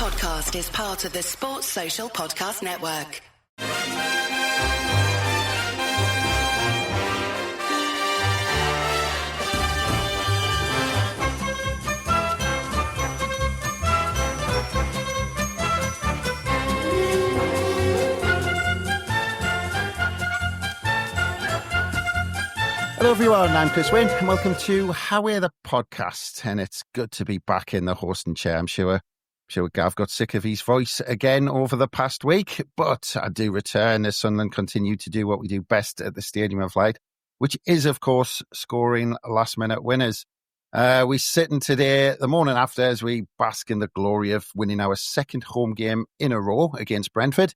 podcast is part of the Sports Social Podcast Network. Hello everyone, I'm Chris Wynn and welcome to How We're the Podcast, and it's good to be back in the hosting chair. I'm sure Gav got sick of his voice again over the past week, but I do return as Sunderland continue to do what we do best at the Stadium of Light, which is of course scoring last minute winners. We're sitting today the morning after as we bask in the glory of winning our second home game in a row against Brentford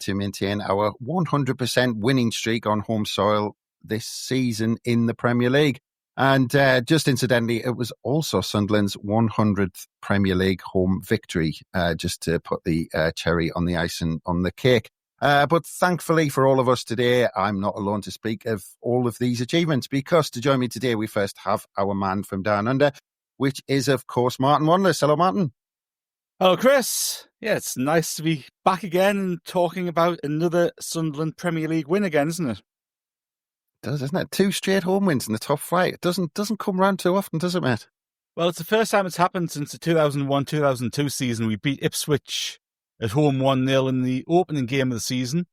to maintain our 100% winning streak on home soil this season in the Premier League. And just incidentally, it was also Sunderland's 100th Premier League home victory, just to put the cherry on the icing on the cake. But thankfully for all of us today, I'm not alone to speak of all of these achievements, because to join me today, we first have our man from down under, which is, of course, Martin Wanless. Hello, Martin. Hello, Chris. Yeah, it's nice to be back again and talking about another Sunderland Premier League win again, isn't it? Does, isn't it? 2 straight home wins in the top flight. It doesn't come round too often, does it, mate? Well, it's the first time it's happened since the 2001-2002 season. We beat Ipswich at home 1-0 in the opening game of the season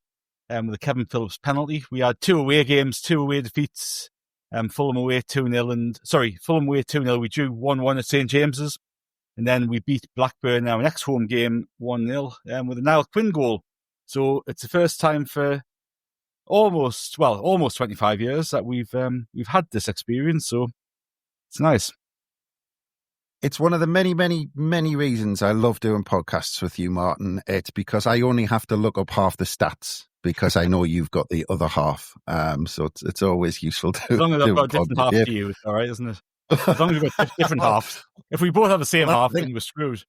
with a Kevin Phillips penalty. We had 2 away games, 2 away defeats. Fulham away 2-0 Fulham away 2-0. We drew 1-1 at St James's. And then we beat Blackburn, our next home game, 1-0 with a Niall Quinn goal. So it's the first time for almost 25 years that we've had this experience, so it's nice. It's one of the many, many, many reasons I love doing podcasts with you, Martin. It's because I only have to look up half the stats because I know you've got the other half. So it's always useful to. As long as I've got a different half to you, it's all right, isn't it? As long as we've got different halves. If we both have the same half, then we're screwed.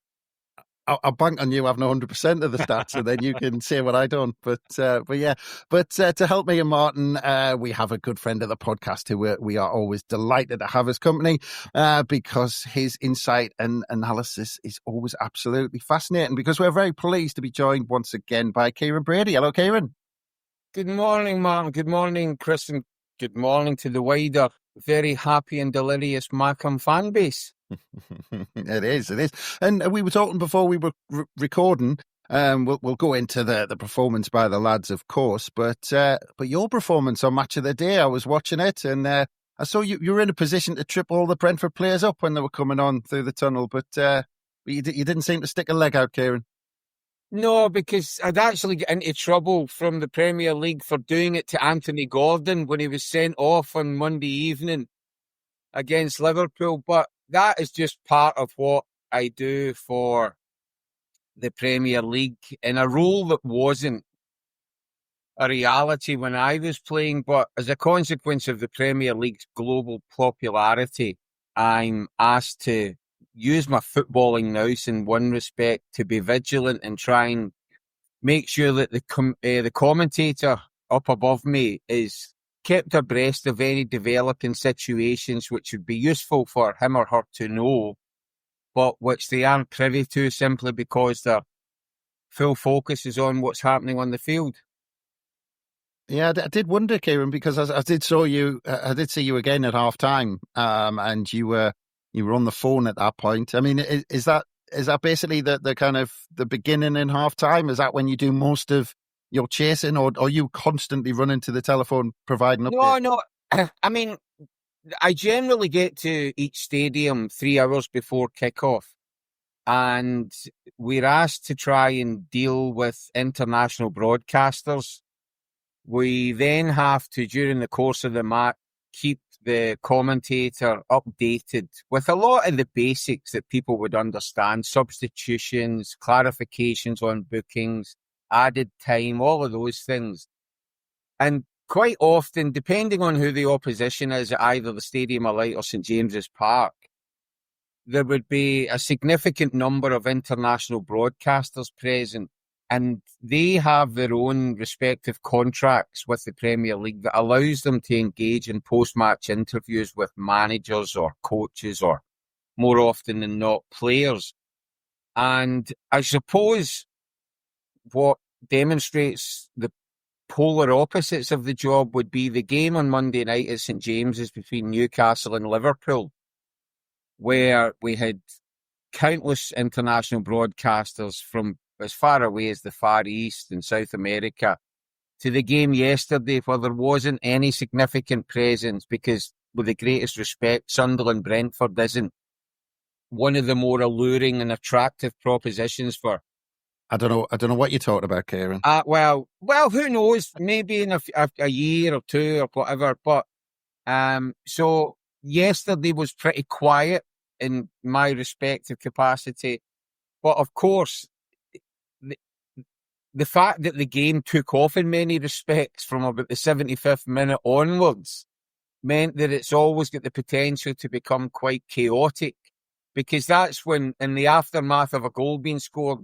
I'll bank on you having 100% of the stats, and then you can say what I don't. But to help me and Martin, we have a good friend of the podcast who we are always delighted to have as company because his insight and analysis is always absolutely fascinating. Because we're very pleased to be joined once again by Kieron Brady. Hello, Kieron. Good morning, Martin. Good morning, Chris, and good morning to the wider, very happy and delirious Mackem fan base. It is. And we were talking before we were recording. We'll go into the performance by the lads, of course, but your performance on Match of the Day, I was watching it, and I saw you were in a position to trip all the Brentford players up when they were coming on through the tunnel, but you didn't seem to stick a leg out, Kieron. No, because I'd actually get into trouble from the Premier League for doing it to Anthony Gordon when he was sent off on Monday evening against Liverpool, but that is just part of what I do for the Premier League in a role that wasn't a reality when I was playing. But as a consequence of the Premier League's global popularity, I'm asked to use my footballing nous in one respect to be vigilant and try and make sure that the commentator up above me is kept abreast of any developing situations which would be useful for him or her to know, but which they aren't privy to simply because their full focus is on what's happening on the field. Yeah, I did wonder, Kieron, because I did see you again at half time, and you were on the phone at that point. I mean, is that basically the kind of the beginning in half time? Is that when you do most of your chasing, or are you constantly running to the telephone providing updates? No. I mean, I generally get to each stadium 3 hours before kickoff, and we're asked to try and deal with international broadcasters. We then have to, during the course of the match, keep the commentator updated with a lot of the basics that people would understand: substitutions, clarifications on bookings, added time, all of those things. And quite often, depending on who the opposition is at either the Stadium of Light or St James's Park, there would be a significant number of international broadcasters present, and they have their own respective contracts with the Premier League that allows them to engage in post-match interviews with managers or coaches, or more often than not, players. And I suppose what demonstrates the polar opposites of the job would be the game on Monday night at St James's between Newcastle and Liverpool, where we had countless international broadcasters from as far away as the Far East and South America, to the game yesterday where there wasn't any significant presence because, with the greatest respect, Sunderland Brentford isn't one of the more alluring and attractive propositions for. I don't know what you're talking about, Kieron. Well, who knows? Maybe in a year or two or whatever. But so yesterday was pretty quiet in my respective capacity. But of course, the fact that the game took off in many respects from about the 75th minute onwards meant that it's always got the potential to become quite chaotic, because that's when, in the aftermath of a goal being scored,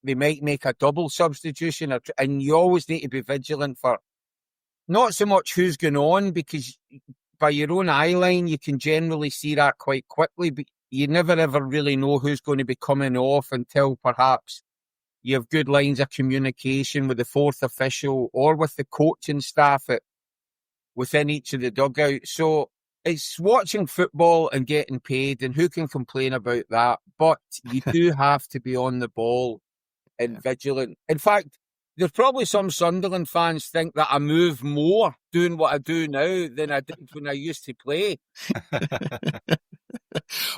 they might make a double substitution, and you always need to be vigilant for not so much who's going on, because by your own eye line you can generally see that quite quickly, but you never ever really know who's going to be coming off until perhaps you have good lines of communication with the fourth official or with the coaching staff within each of the dugouts. So it's watching football and getting paid, and who can complain about that? But you do have to be on the ball and vigilant. In fact, there's probably some Sunderland fans think that I move more doing what I do now than I did when I used to play.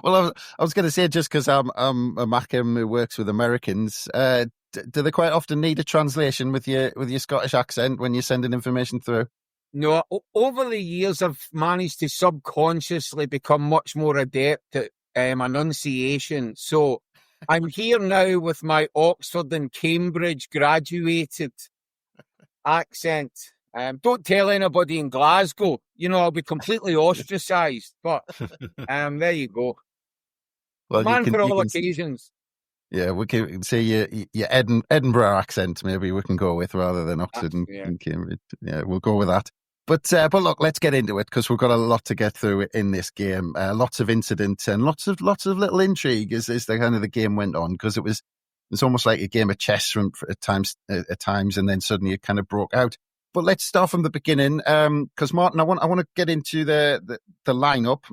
Well, I was going to say, just because I'm a mackem who works with Americans, do they quite often need a translation with your Scottish accent when you're sending information through? No, over the years I've managed to subconsciously become much more adept at enunciation. So I'm here now with my Oxford and Cambridge graduated accent. Don't tell anybody in Glasgow. I'll be completely ostracised. But there you go. Well, man for all occasions. Yeah, we can say your Edinburgh accent. Maybe we can go with, rather than Oxford and Cambridge. Yeah, we'll go with that. But look, let's get into it, because we've got a lot to get through in this game. Lots of incidents and lots of little intrigue as the kind of the game went on, because it was almost like a game of chess at times, and then suddenly it kind of broke out. But let's start from the beginning, because Martin, I want to get into the lineup,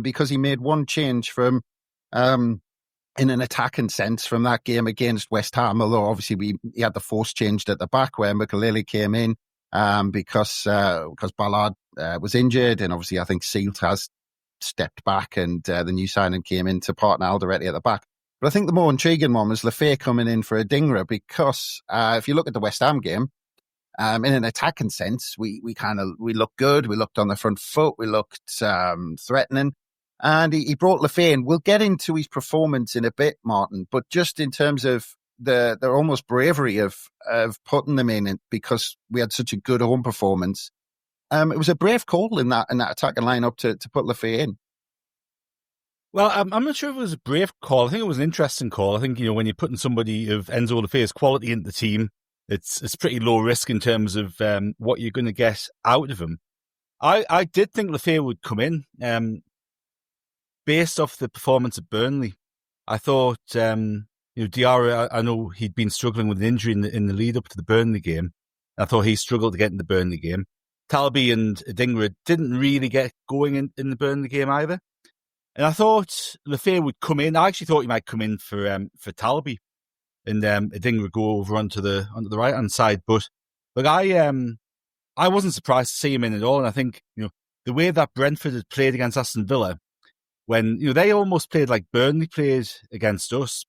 because he made one change from in an attacking sense from that game against West Ham. Although obviously he had the force changed at the back where Makelele came in because Ballard was injured, and obviously I think Sealt has stepped back, and the new signing came in to partner Alderete at the back. But I think the more intriguing one was Lefebvre coming in for Adingra, because if you look at the West Ham game, in an attacking sense, we looked good. We looked on the front foot. We looked threatening. And he brought Lefebvre in. We'll get into his performance in a bit, Martin, but just in terms of their almost bravery of putting them in, because we had such a good home performance. It was a brave call in that attacking lineup to put Lefebvre in. Well, I'm not sure if it was a brave call. I think it was an interesting call. I think, when you're putting somebody of Enzo Lefebvre's quality into the team, it's pretty low risk in terms of what you're going to get out of him. I did think Lefebvre would come in. Based off the performance at Burnley, I thought, Diarra, I know he'd been struggling with an injury in the lead up to the Burnley game. I thought he struggled to get in the Burnley game. Talby and Adingra didn't really get going in the Burnley game either. And I thought Lefebvre would come in. I actually thought he might come in for Talby and Adingra go over onto the right hand side. But look, I wasn't surprised to see him in at all. And I think the way that Brentford had played against Aston Villa, when they almost played like Burnley played against us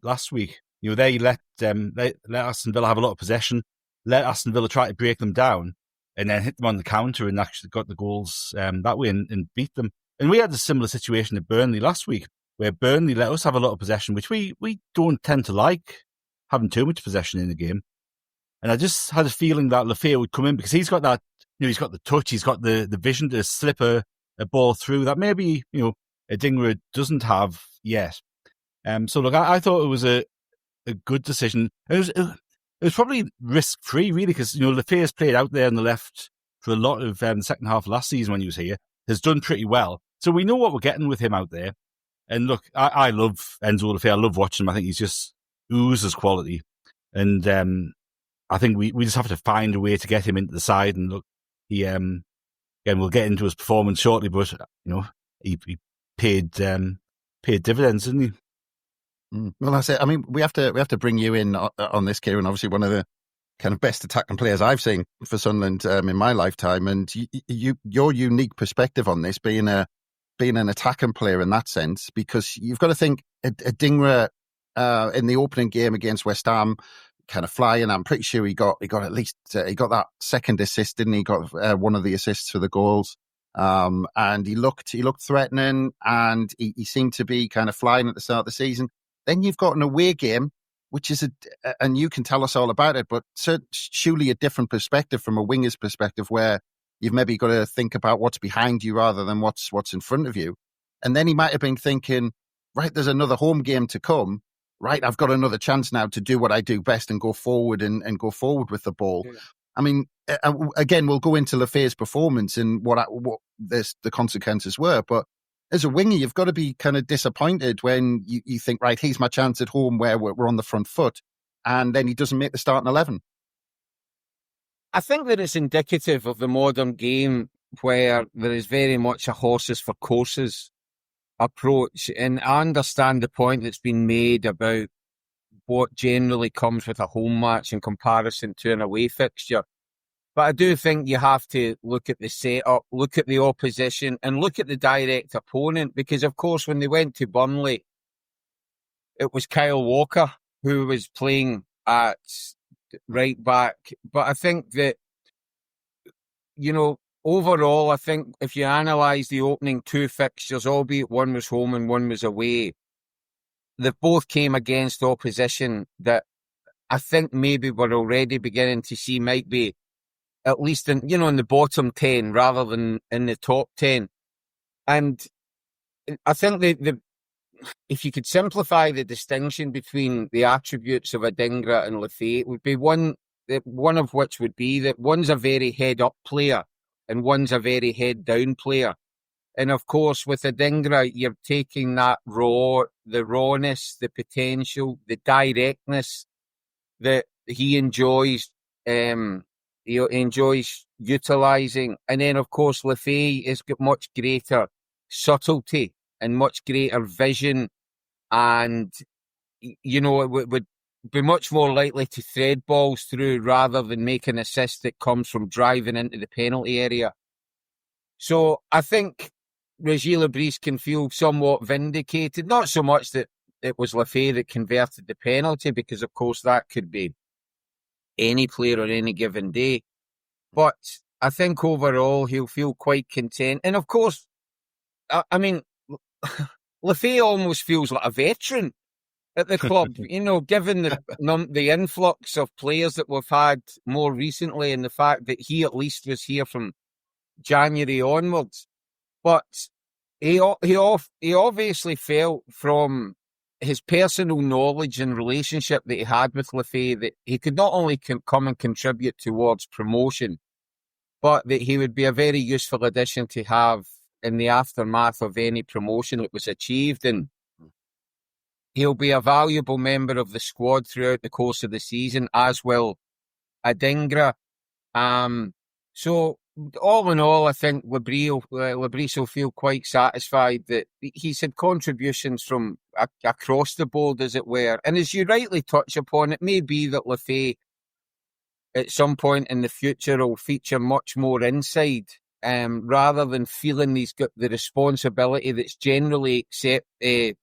last week. They let Aston Villa have a lot of possession, let Aston Villa try to break them down, and then hit them on the counter and actually got the goals that way and beat them. And we had a similar situation at Burnley last week, where Burnley let us have a lot of possession, which we don't tend to like, having too much possession in the game. And I just had a feeling that Lefebvre would come in, because he's got that, he's got the touch, he's got the vision to slip a ball through that maybe Adingra doesn't have yet. So look, I thought it was a good decision. It was probably risk free, really, because Lefebvre's played out there on the left for a lot of the second half of last season when he was here, has done pretty well. So we know what we're getting with him out there. And look, I love Enzo Lafay. I love watching him. I think he's just oozes quality. And I think we just have to find a way to get him into the side. And look, he again, we'll get into his performance shortly, but he paid dividends, didn't he? Well, that's it. I mean, we have to bring you in on this, Kieron. Obviously, one of the kind of best attacking players I've seen for Sunderland in my lifetime, and your unique perspective on this, being an attacking player in that sense, because you've got to think Adingra in the opening game against West Ham, kind of flying. I'm pretty sure he got at least he got that second assist, didn't he? He got one of the assists for the goals, and he looked threatening, and he seemed to be kind of flying at the start of the season. Then you've got an away game, which is and you can tell us all about it, but surely a different perspective from a winger's perspective, where you've maybe got to think about what's behind you rather than what's in front of you. And then he might have been thinking, right, there's another home game to come. Right, I've got another chance now to do what I do best and go forward and go forward with the ball. Yeah. I mean, again, we'll go into Lafay's performance and what the consequences were. But as a winger, you've got to be kind of disappointed when you think, right, here's my chance at home where we're on the front foot, and then he doesn't make the starting 11. I think that it's indicative of the modern game where there is very much a horses for courses approach. And I understand the point that's been made about what generally comes with a home match in comparison to an away fixture. But I do think you have to look at the setup, look at the opposition, and look at the direct opponent. Because, of course, when they went to Burnley, it was Kyle Walker who was playing at right back. But I think that, overall, I think if you analyse the opening two fixtures, albeit one was home and one was away, they both came against opposition that I think maybe we're already beginning to see might be at least in the bottom 10 rather than in the top 10. And I think if you could simplify the distinction between the attributes of Adingra and Lafay, it would be one of which would be that one's a very head-up player and one's a very head-down player. And of course, with Adingra, you're taking the rawness, the potential, the directness that he enjoys. He enjoys utilising. And then, of course, Lafay has got much greater subtlety and much greater vision. And, it would be much more likely to thread balls through rather than make an assist that comes from driving into the penalty area. So I think Regis Lebris can feel somewhat vindicated. Not so much that it was Lafay that converted the penalty, because, of course, that could be any player on any given day. But I think overall he'll feel quite content. And of course, I mean, Lafay almost feels like a veteran at the club, given the influx of players that we've had more recently and the fact that he at least was here from January onwards. But he obviously felt from his personal knowledge and relationship that he had with Lafay that he could not only come and contribute towards promotion, but that he would be a very useful addition to have in the aftermath of any promotion that was achieved. And he'll be a valuable member of the squad throughout the course of the season, as will Adingra. So all in all, I think Lebris will feel quite satisfied that he's had contributions from across the board, as it were. And as you rightly touch upon, it may be that Lafay at some point in the future will feature much more inside, rather than feeling he's got the responsibility that's generally accepted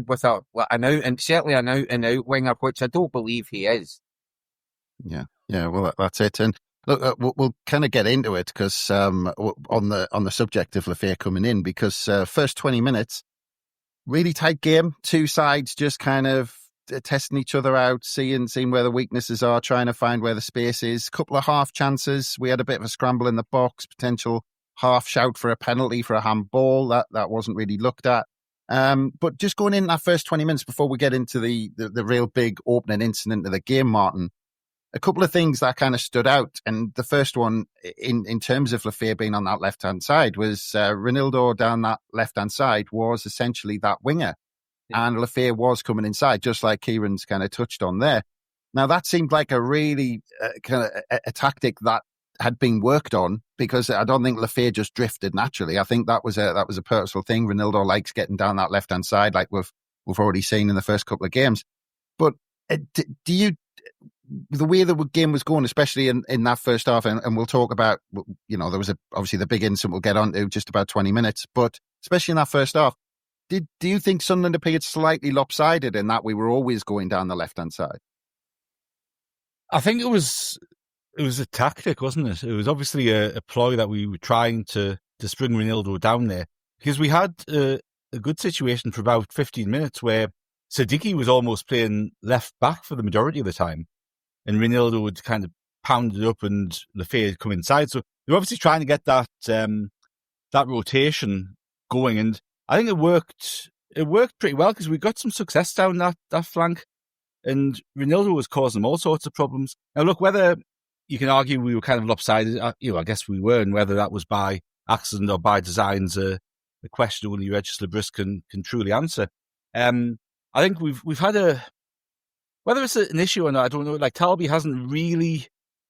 with certainly an out-and-out winger, which I don't believe he is. Yeah, well, that's it. And look, we'll kind of get into it because on the subject of Lafay coming in, because first 20 minutes, really tight game. Two sides just kind of testing each other out, seeing where the weaknesses are, trying to find where the space is. Couple of half chances. We had a bit of a scramble in the box, potential half shout for a penalty for a handball. That wasn't really looked at. But just going in that first 20 minutes before we get into the real big opening incident of the game, Martin, a couple of things that kind of stood out. And the first one, in terms of Lafayette being on that left-hand side, was Ronaldo down that left-hand side was essentially that winger. Yeah. And Lafayette was coming inside, just like Kieron's kind of touched on there. Now, that seemed like a really kind of a tactic that had been worked on, because I don't think Lafayette just drifted naturally. I think that was a purposeful thing. Ronaldo likes getting down that left-hand side, like we've already seen in the first couple of games. But do you... the way the game was going, especially in that first half, and we'll talk about, there was obviously the big incident we'll get on to just about 20 minutes, but especially in that first half, do you think Sunderland appeared slightly lopsided in that we were always going down the left-hand side? I think it was a tactic, wasn't it? It was obviously a ploy that we were trying to spring Ronaldo down there, because we had a good situation for about 15 minutes where Siddiqui was almost playing left back for the majority of the time, and Ronaldo would kind of pound it up and Lafayette come inside. So they're obviously trying to get that rotation going, and I think it worked pretty well, because we got some success down that flank, and Ronaldo was causing them all sorts of problems. Now, look, whether you can argue we were kind of lopsided, I guess we were, and whether that was by accident or by design's a question only Regis can truly answer. I think we've had whether it's an issue or not, I don't know. Like, Talby hasn't really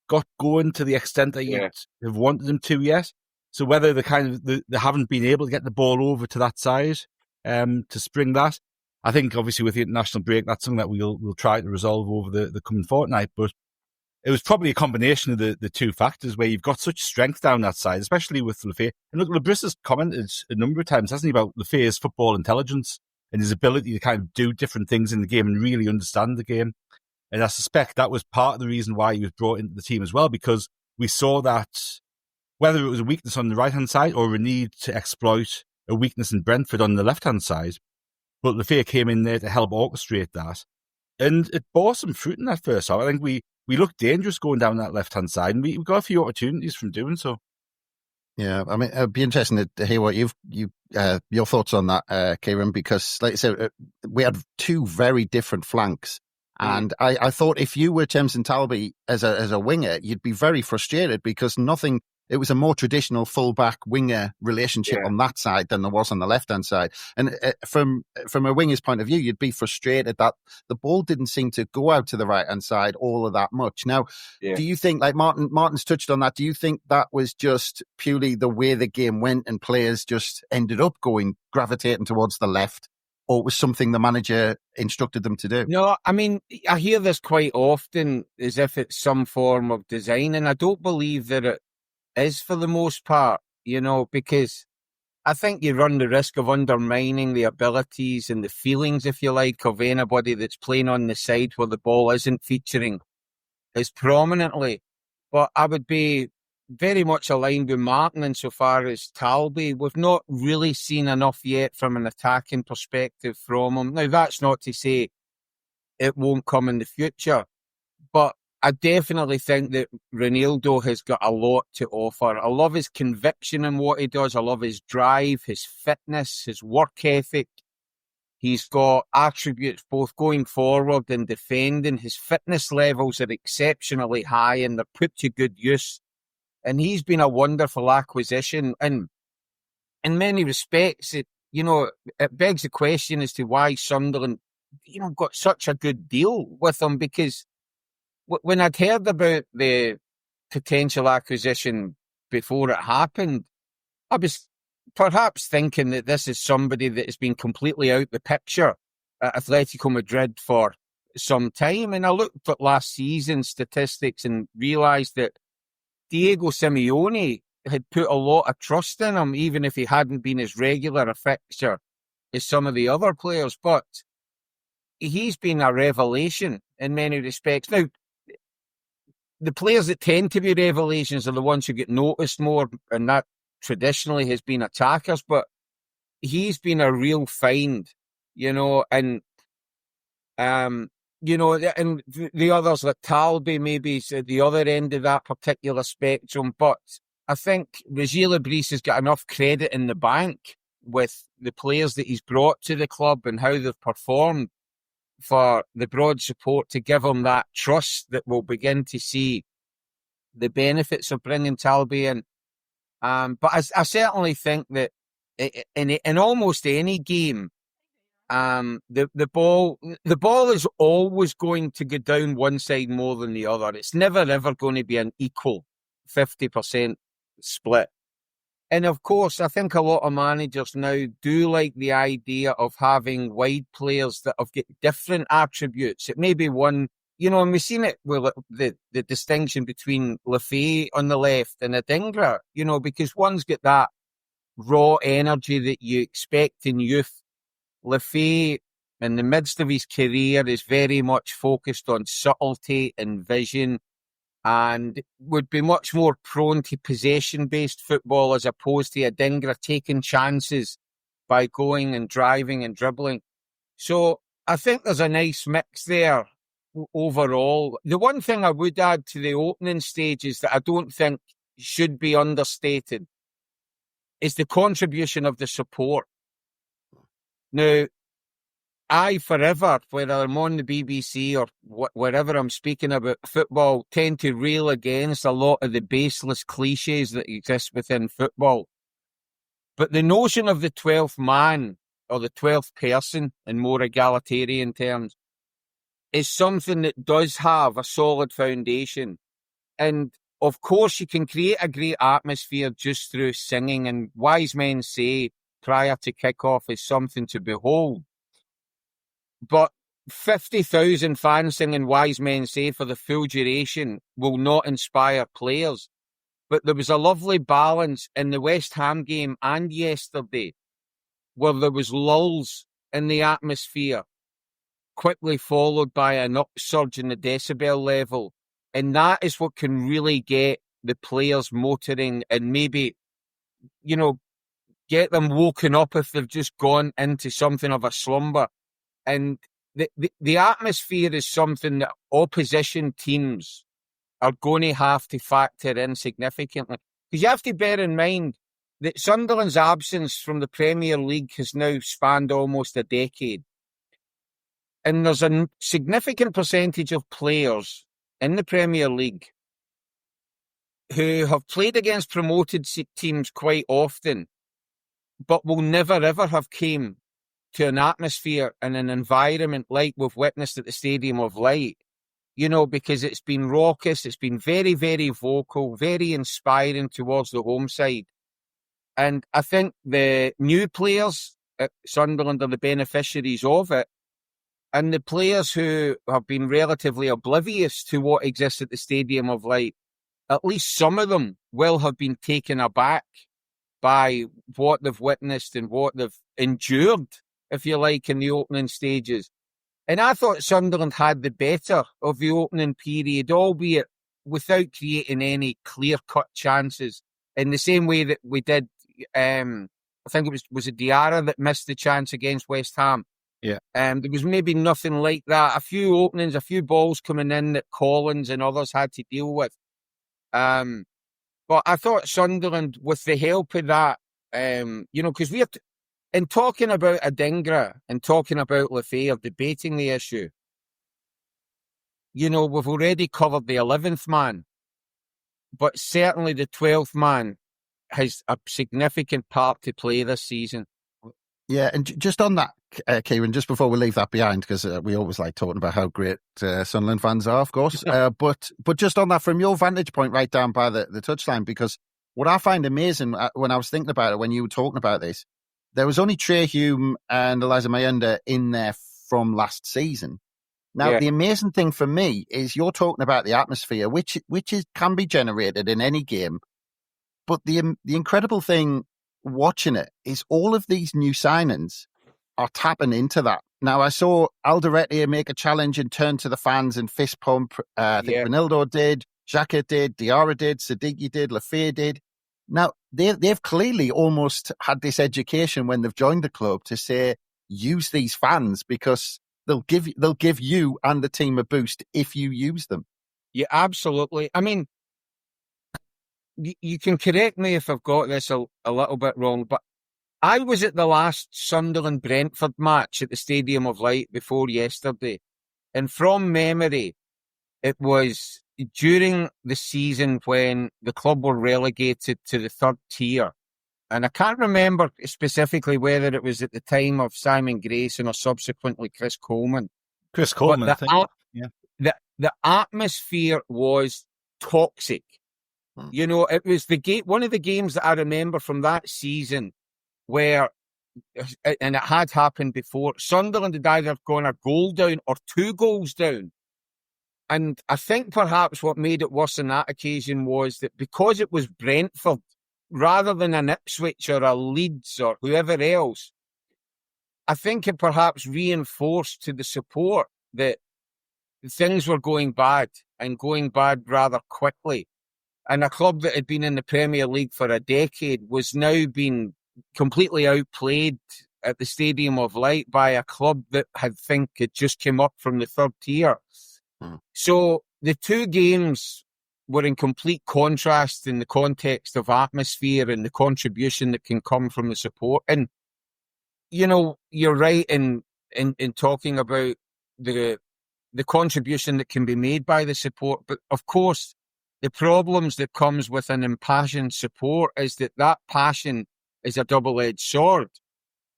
got going to the extent that you have wanted him to yet. So whether they haven't been able to get the ball over to that side to spring that, I think obviously with the international break, that's something that we'll try to resolve over the coming fortnight. But it was probably a combination of the two factors, where you've got such strength down that side, especially with Lafayette. And look, Lebris has commented a number of times, hasn't he, about Lafayette's football intelligence and his ability to kind of do different things in the game and really understand the game. And I suspect that was part of the reason why he was brought into the team as well, because we saw that whether it was a weakness on the right-hand side or a need to exploit a weakness in Brentford on the left-hand side, but Lafayette came in there to help orchestrate that. And it bore some fruit in that first half. I think we looked dangerous going down that left-hand side, and we got a few opportunities from doing so. Yeah, I mean, it'd be interesting to hear what your thoughts on that, Kieron, because, like I said, we had two very different flanks, and I thought if you were Jameson Talby as a winger, you'd be very frustrated, because it was a more traditional full-back winger relationship on that side than there was on the left-hand side. And from a winger's point of view, you'd be frustrated that the ball didn't seem to go out to the right-hand side all of that much. Now, do you think, like Martin's touched on that, do you think that was just purely the way the game went and players just ended up gravitating towards the left, or it was something the manager instructed them to do? No, I mean, I hear this quite often as if it's some form of design, and I don't believe that it is for the most part, because I think you run the risk of undermining the abilities and the feelings, if you like, of anybody that's playing on the side where the ball isn't featuring as prominently. But I would be very much aligned with Martin insofar as Talby. We've not really seen enough yet from an attacking perspective from him. Now, that's not to say it won't come in the future, but I definitely think that Ronaldo has got a lot to offer. I love his conviction in what he does. I love his drive, his fitness, his work ethic. He's got attributes both going forward and defending. His fitness levels are exceptionally high and they're put to good use. And he's been a wonderful acquisition. And in many respects, it begs the question as to why Sunderland, got such a good deal with him, because when I'd heard about the potential acquisition before it happened, I was perhaps thinking that this is somebody that has been completely out the picture at Atletico Madrid for some time. And I looked at last season's statistics and realised that Diego Simeone had put a lot of trust in him, even if he hadn't been as regular a fixture as some of the other players. But he's been a revelation in many respects. Now, the players that tend to be revelations are the ones who get noticed more, and that traditionally has been attackers. But he's been a real find, and and the others like Talby maybe is at the other end of that particular spectrum. But I think Regis has got enough credit in the bank with the players that he's brought to the club and how they've performed for the broad support to give him that trust that we'll begin to see the benefits of bringing Talby in. But I certainly think that in almost any game, the ball is always going to go down one side more than the other. It's never ever going to be an equal 50% split. And of course, I think a lot of managers now do like the idea of having wide players that have got different attributes. It may be one, and we've seen it with the distinction between Lafay on the left and Adingra, because one's got that raw energy that you expect in youth. Lafay, in the midst of his career, is very much focused on subtlety and vision, and would be much more prone to possession-based football as opposed to Adingra taking chances by going and driving and dribbling. So I think there's a nice mix there overall. The one thing I would add to the opening stages that I don't think should be understated is the contribution of the support. Now, I forever, whether I'm on the BBC or wherever I'm speaking about football, tend to rail against a lot of the baseless cliches that exist within football. But the notion of the 12th man or the 12th person in more egalitarian terms is something that does have a solid foundation. And of course, you can create a great atmosphere just through singing, and wise men say prior to kick-off is something to behold. But 50,000 fans singing wise men say for the full duration will not inspire players. But there was a lovely balance in the West Ham game and yesterday where there was lulls in the atmosphere, quickly followed by an upsurge in the decibel level. And that is what can really get the players motoring and maybe, get them woken up if they've just gone into something of a slumber. And the atmosphere is something that opposition teams are going to have to factor in significantly. Because you have to bear in mind that Sunderland's absence from the Premier League has now spanned almost a decade. And there's a significant percentage of players in the Premier League who have played against promoted teams quite often, but will never ever have came to an atmosphere and an environment like we've witnessed at the Stadium of Light, because it's been raucous, it's been very, very vocal, very inspiring towards the home side. And I think the new players at Sunderland are the beneficiaries of it. And the players who have been relatively oblivious to what exists at the Stadium of Light, at least some of them will have been taken aback by what they've witnessed and what they've endured, if you like, in the opening stages. And I thought Sunderland had the better of the opening period, albeit without creating any clear-cut chances, in the same way that we did, I think it was it Diarra that missed the chance against West Ham? Yeah. There was maybe nothing like that. A few openings, a few balls coming in that Collins and others had to deal with. But I thought Sunderland, with the help of that, because we're in talking about Adingra and talking about Lafay, or debating the issue, we've already covered the 11th man, but certainly the 12th man has a significant part to play this season. Yeah, and just on that, Kieron, just before we leave that behind, because we always like talking about how great Sunderland fans are, of course. But just on that, from your vantage point, right down by the touchline, because what I find amazing when I was thinking about it, when you were talking about this, there was only Trey Hume and Eliza Mayunda in there from last season. Now, The amazing thing for me is you're talking about the atmosphere, which can be generated in any game. But the incredible thing watching it is all of these new signings are tapping into that. Now, I saw Alderete make a challenge and turn to the fans and fist pump. I think Ronaldo did, Xhaka did, Diarra did, Siddiqui did, Lafay did. Now, they've clearly almost had this education when they've joined the club to say, use these fans because they'll give you and the team a boost if you use them. Yeah, absolutely. I mean, you can correct me if I've got this a little bit wrong, but I was at the last Sunderland Brentford match at the Stadium of Light before yesterday. And from memory, it was during the season when the club were relegated to the third tier. And I can't remember specifically whether it was at the time of Simon Grayson or subsequently Chris Coleman. Chris Coleman, I think. The atmosphere was toxic. You know, it was one of the games that I remember from that season where, and it had happened before, Sunderland had either gone a goal down or 2 goals down. And I think perhaps what made it worse on that occasion was that because it was Brentford, rather than an Ipswich or a Leeds or whoever else, I think it perhaps reinforced to the support that things were going bad and going bad rather quickly. And a club that had been in the Premier League for a decade was now being completely outplayed at the Stadium of Light by a club that had just come up from the third tier. So the 2 games were in complete contrast in the context of atmosphere and the contribution that can come from the support. And, you know, you're right in talking about the contribution that can be made by the support. But of course, the problems that comes with an impassioned support is that passion is a double-edged sword.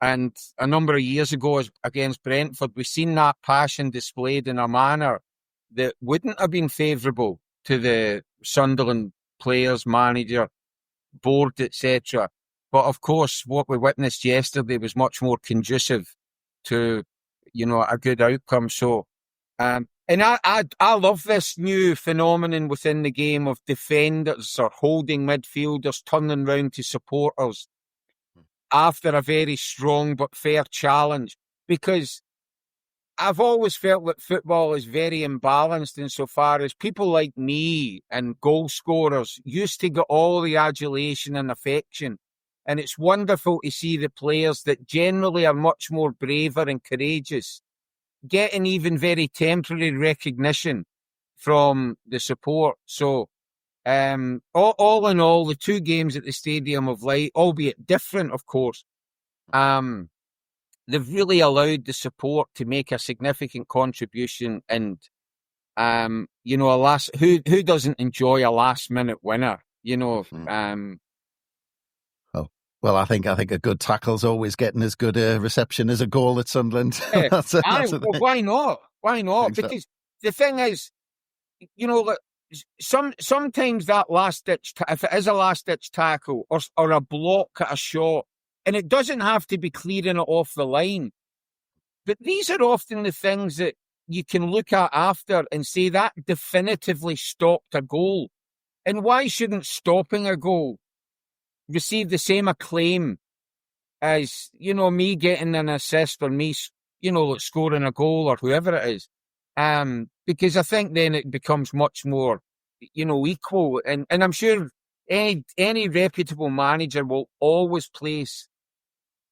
And a number of years ago against Brentford, we've seen that passion displayed in a manner that wouldn't have been favourable to the Sunderland players, manager, board, etc. But of course, what we witnessed yesterday was much more conducive to, you know, a good outcome. So, and I love this new phenomenon within the game of defenders or holding midfielders turning round to supporters after a very strong but fair challenge, because I've always felt that football is very imbalanced insofar as people like me and goal scorers used to get all the adulation and affection. And it's wonderful to see the players that generally are much more braver and courageous getting even very temporary recognition from the support. So, all in all, the 2 games at the Stadium of Light, albeit different, of course, they've really allowed the support to make a significant contribution. And, you know, who doesn't enjoy a last-minute winner? You know, Well, I think a good tackle's always getting as good a reception as a goal at Sunderland. Why not? Why not? Because the thing is, you know, sometimes that last-ditch, if it is a last-ditch tackle or a block at a shot, and it doesn't have to be clearing it off the line, but these are often the things that you can look at after and say that definitively stopped a goal. And why shouldn't stopping a goal receive the same acclaim as, you know, me getting an assist or me, you know, scoring a goal or whoever it is? Because I think then it becomes much more, you know, equal. And I'm sure any reputable manager will always place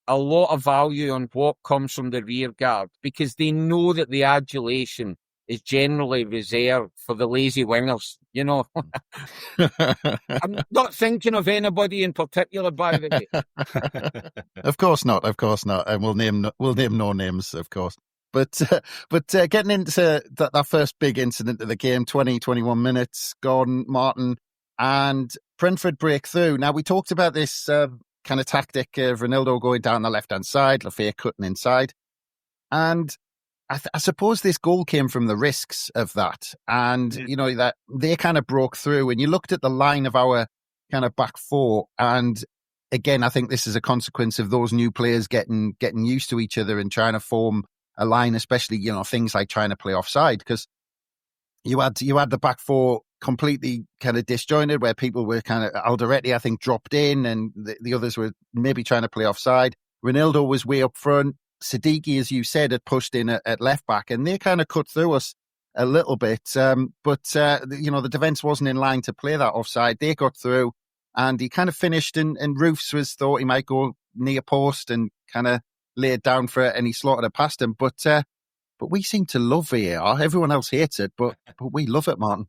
a lot of value on what comes from the rear guard, because they know that the adulation is generally reserved for the lazy wingers, you know. I'm not thinking of anybody in particular, by the way. Of course not. And we'll name no names, of course. But getting into that first big incident of the game, 21 minutes gone, Martin, and Brentford break through. Now, we talked about this kind of tactic of Ronaldo going down the left-hand side, Lafayette cutting inside. And I suppose this goal came from the risks of that. And, you know, that they kind of broke through. And you looked at the line of our kind of back 4. And again, I think this is a consequence of those new players getting used to each other and trying to form a line, especially, you know, things like trying to play offside. Because you had the back 4 completely kind of disjointed, where people were kind of, Alderete, I think, dropped in, and the others were maybe trying to play offside. Ronaldo was way up front. Siddiqui, as you said, had pushed in at left back, and they kind of cut through us a little bit. But you know, the defence wasn't in line to play that offside. They got through, and he kind of finished, and Roofs thought he might go near post and kind of lay it down for it, and he slotted it past him. But we seem to love VAR. Everyone else hates it, but we love it, Martin.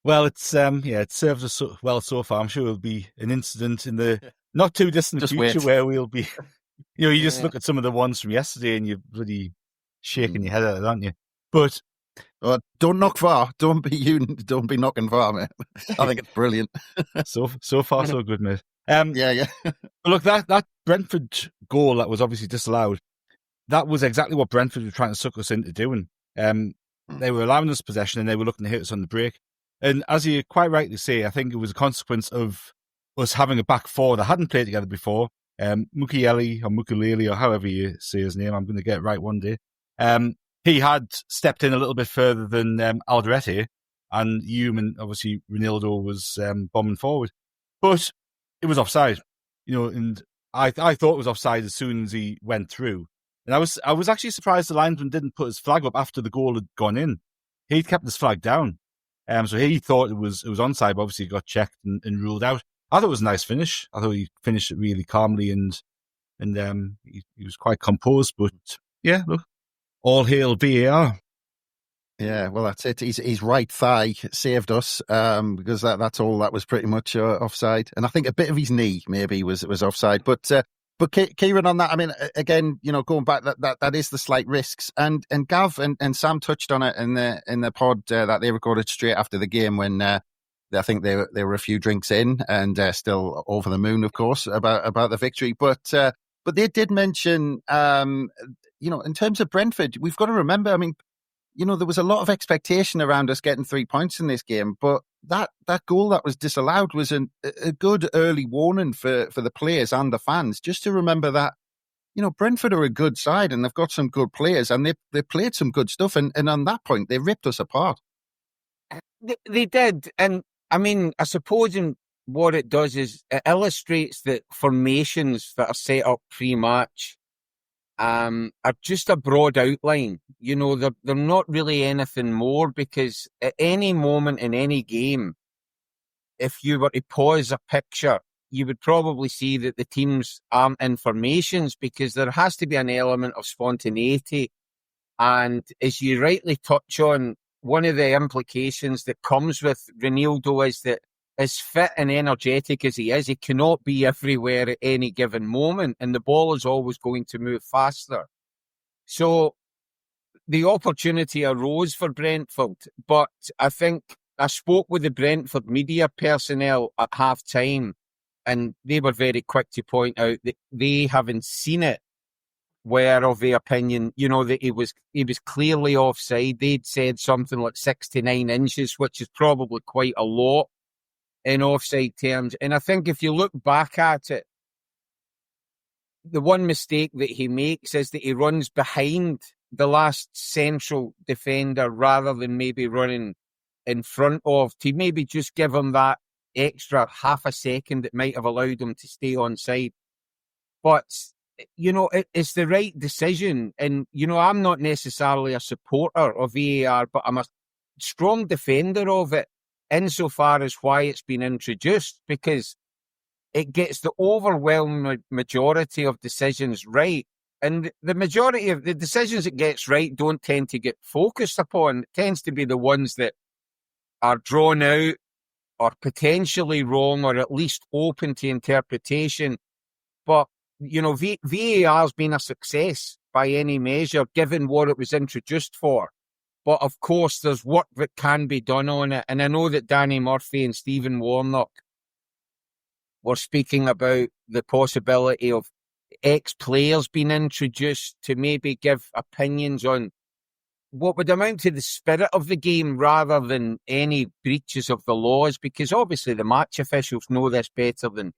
Well, it serves us well so far. I'm sure it'll be an incident in the not too distant Just future wait. where we'll be, you just look at some of the ones from yesterday and you're bloody shaking your head at it, aren't you? But don't knock far. Don't be knocking far, mate. I think it's brilliant. so far so good, mate. Yeah. Look, that Brentford goal that was obviously disallowed, that was exactly what Brentford were trying to suck us into doing. They were allowing us possession and they were looking to hit us on the break. And as you quite rightly say, I think it was a consequence of us having a back four that hadn't played together before. Mukiele or Mukulele or however you say his name, I'm going to get it right one day. He had stepped in a little bit further than Alderete, and Hume and obviously Ronaldo was bombing forward. But it was offside, and I thought it was offside as soon as he went through. And I was actually surprised the linesman didn't put his flag up after the goal had gone in. He'd kept his flag down. So he thought it was onside, but obviously got checked and ruled out. I thought it was a nice finish. I thought he finished it really calmly and he was quite composed. But yeah, look, all hail VAR. Yeah, well, that's it. His right thigh saved us because that's all that was pretty much offside. And I think a bit of his knee maybe was offside. But Kieron, on that, I mean, again, going back, that is the slight risks. And Gav and Sam touched on it in the pod that they recorded straight after the game when I think they were a few drinks in and still over the moon, of course, about the victory. But they did mention, in terms of Brentford, we've got to remember, I mean, there was a lot of expectation around us getting 3 points in this game, but that goal that was disallowed was a good early warning for the players and the fans, just to remember that, Brentford are a good side and they've got some good players and they played some good stuff. And on that point, they ripped us apart. They did. And I mean, I suppose what it does is it illustrates that formations that are set up pre-match are just a broad outline. They're not really anything more, because at any moment in any game, if you were to pause a picture, you would probably see that the teams aren't in formations, because there has to be an element of spontaneity. And as you rightly touch on, one of the implications that comes with Ronaldo is that as fit and energetic as he is, he cannot be everywhere at any given moment, and the ball is always going to move faster. So the opportunity arose for Brentford, but I think I spoke with the Brentford media personnel at half-time, and they were very quick to point out that they, having seen it, were of the opinion, that he was clearly offside. They'd said something like 6 to 9 inches, which is probably quite a lot in offside terms. And I think if you look back at it, the one mistake that he makes is that he runs behind the last central defender rather than maybe running in front of, to maybe just give him that extra half a second that might have allowed him to stay onside. But, it's the right decision. And, I'm not necessarily a supporter of VAR, but I'm a strong defender of it, insofar as why it's been introduced, because it gets the overwhelming majority of decisions right. And the majority of the decisions it gets right don't tend to get focused upon. It tends to be the ones that are drawn out or potentially wrong, or at least open to interpretation. But, VAR's been a success by any measure, given what it was introduced for. But of course, there's work that can be done on it. And I know that Danny Murphy and Stephen Warnock were speaking about the possibility of ex-players being introduced to maybe give opinions on what would amount to the spirit of the game rather than any breaches of the laws, because obviously the match officials know this better than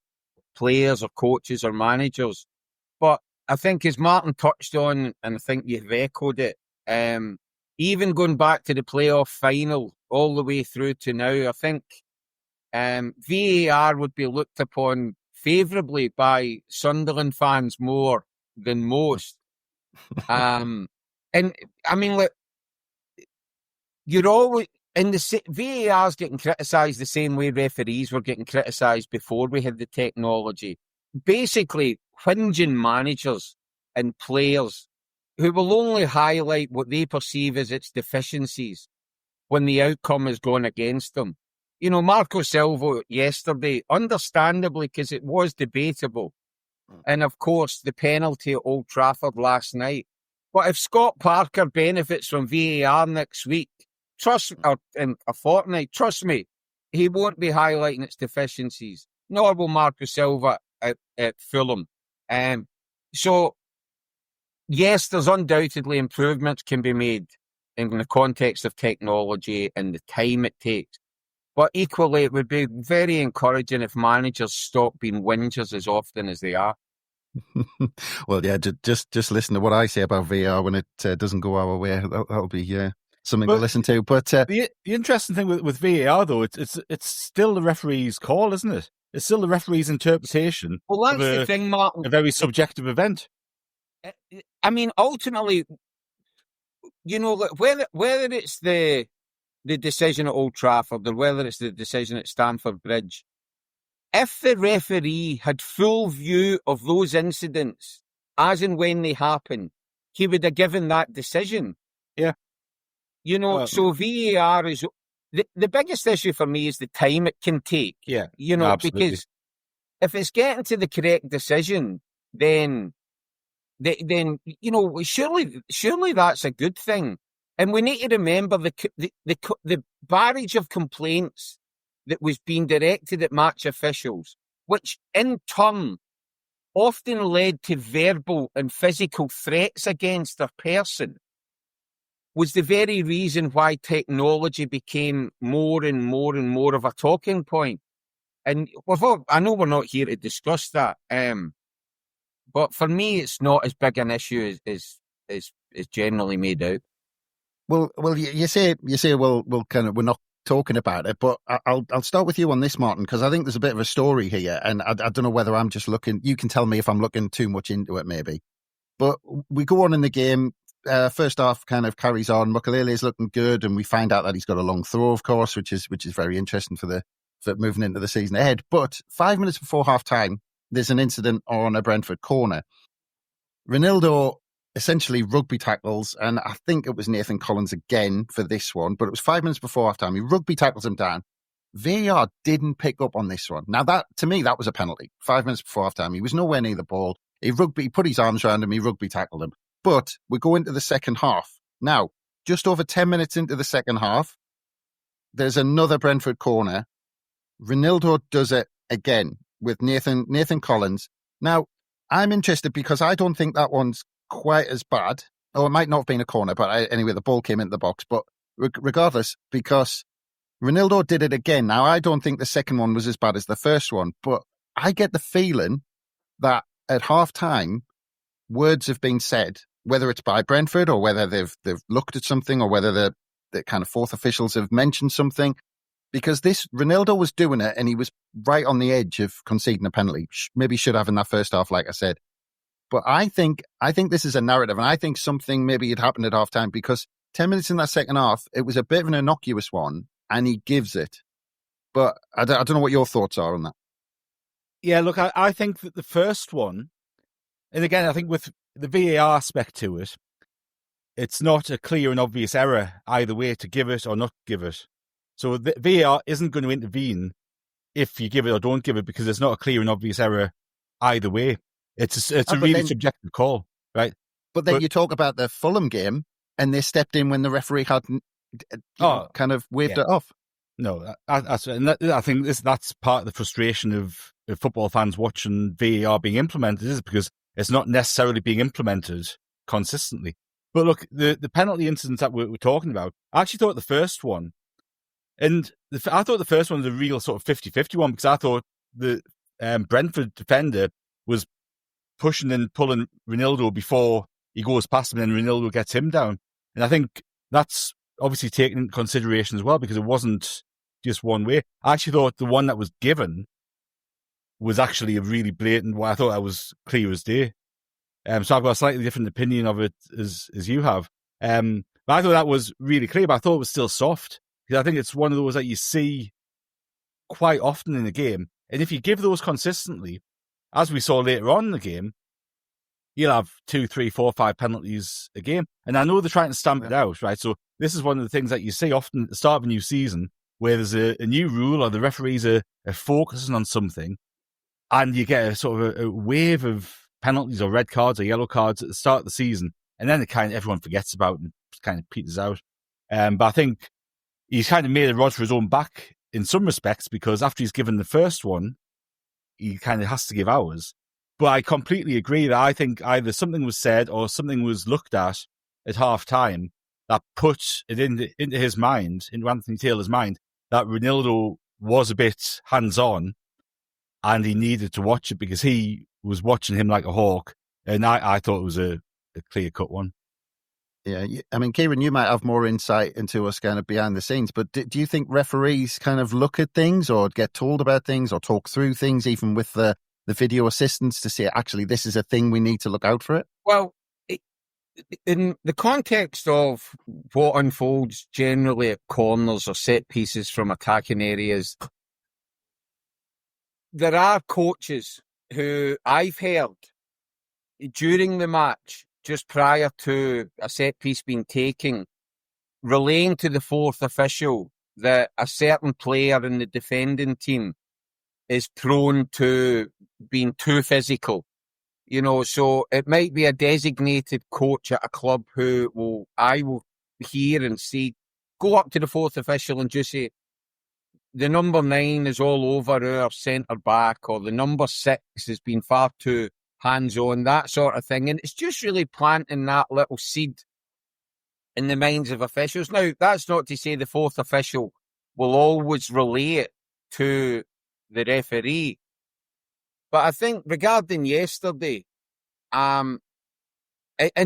players or coaches or managers. But I think, as Martin touched on, and I think you've echoed it, even going back to the playoff final all the way through to now, I think VAR would be looked upon favourably by Sunderland fans more than most. And I mean, look, you're always in the VAR's getting criticised the same way referees were getting criticised before we had the technology. Basically, whinging managers and players who will only highlight what they perceive as its deficiencies when the outcome is going against them. Marco Silva yesterday, understandably, because it was debatable. And of course, the penalty at Old Trafford last night. But if Scott Parker benefits from VAR next week, or in a fortnight, trust me, he won't be highlighting its deficiencies, nor will Marco Silva at Fulham. So, yes, there's undoubtedly improvements can be made in the context of technology and the time it takes. But equally, it would be very encouraging if managers stop being whingers as often as they are. Well, yeah, just listen to what I say about VAR when it doesn't go our way. That'll be something to listen to. But the interesting thing with VAR, though, it's still the referee's call, isn't it? It's still the referee's interpretation. Well, that's the thing, Martin. A very subjective event. I mean, ultimately, whether it's the decision at Old Trafford or whether it's the decision at Stamford Bridge, if the referee had full view of those incidents as and when they happen, he would have given that decision. Yeah. So VAR is... The biggest issue for me is the time it can take. Yeah, absolutely. Because if it's getting to the correct decision, then surely that's a good thing. And we need to remember the barrage of complaints that was being directed at match officials, which in turn often led to verbal and physical threats against their person, was the very reason why technology became more and more and more of a talking point. And I know we're not here to discuss that, but for me, it's not as big an issue as generally made out. Well, you say we're not talking about it, but I'll start with you on this, Martin, because I think there's a bit of a story here, and I don't know whether I'm just looking. You can tell me if I'm looking too much into it, maybe. But we go on in the game. First half kind of carries on. Mukalele's looking good, and we find out that he's got a long throw, of course, which is very interesting for moving into the season ahead. But 5 minutes before half time, there's an incident on a Brentford corner. Ronaldo essentially rugby tackles, and I think it was Nathan Collins again for this one, but it was 5 minutes before half time. He rugby tackles him down. VAR didn't pick up on this one. Now, that to me, that was a penalty. 5 minutes before half time, he was nowhere near the ball. He put his arms around him, he rugby tackled him. But we go into the second half. Now, just over 10 minutes into the second half, there's another Brentford corner. Ronaldo does it again with Nathan Collins. Now, I'm interested because I don't think that one's quite as bad. Oh, it might not have been a corner, but anyway, the ball came into the box. But regardless, because Ronaldo did it again. Now, I don't think the second one was as bad as the first one, but I get the feeling that at half-time, words have been said, whether it's by Brentford or whether they've looked at something or whether the kind of fourth officials have mentioned something, because this Ronaldo was doing it and he was right on the edge of conceding a penalty. Maybe should have in that first half, like I said. But I think this is a narrative, and I think something maybe had happened at half-time, because 10 minutes in that second half, it was a bit of an innocuous one, and he gives it. But I don't know what your thoughts are on that. Yeah, look, I think that the first one, and again, I think with the VAR aspect to it, it's not a clear and obvious error either way to give it or not give it. So the VAR isn't going to intervene if you give it or don't give it, because there's not a clear and obvious error either way. It's a really subjective call, right? But then you talk about the Fulham game, and they stepped in when the referee hadn't kind of waved it off. No, I think that's part of the frustration of football fans watching VAR being implemented, is because it's not necessarily being implemented consistently. But look, the penalty incidents that we're talking about, I actually thought the first one, I thought the first one was a real sort of 50-50 one, because I thought the Brentford defender was pushing and pulling Ronaldo before he goes past him, and then Ronaldo gets him down. And I think that's obviously taken into consideration as well, because it wasn't just one way. I actually thought the one that was given was actually a really blatant one. I thought that was clear as day. So I've got a slightly different opinion of it as you have. But I thought that was really clear, but I thought it was still soft, because I think it's one of those that you see quite often in the game. And if you give those consistently, as we saw later on in the game, you'll have 2, 3, 4, 5 penalties a game. And I know they're trying to stamp it out, right? So this is one of the things that you see often at the start of a new season, where there's a new rule or the referees are focusing on something, and you get a sort of a wave of penalties or red cards or yellow cards at the start of the season, and then everyone forgets about it and kind of peters out. But I think he's kind of made a rod for his own back in some respects, because after he's given the first one, he kind of has to give ours. But I completely agree that I think either something was said or something was looked at half time that put it into his mind, into Anthony Taylor's mind, that Ronaldo was a bit hands-on and he needed to watch it because he was watching him like a hawk. And I thought it was a clear-cut one. Yeah, I mean, Kieron, you might have more insight into us kind of behind the scenes, but do you think referees kind of look at things or get told about things or talk through things, even with the video assistants, to say, actually, this is a thing we need to look out for it? Well, in the context of what unfolds generally at corners or set pieces from attacking areas, there are coaches who I've heard during the match, just prior to a set piece being taken, relaying to the fourth official that a certain player in the defending team is prone to being too physical. You know, so it might be a designated coach at a club who I will hear and see, go up to the fourth official and just say, the number 9 is all over our centre back, or the number 6 has been far too hands-on, that sort of thing. And it's just really planting that little seed in the minds of officials. Now, that's not to say the fourth official will always relay it to the referee. But I think regarding yesterday, and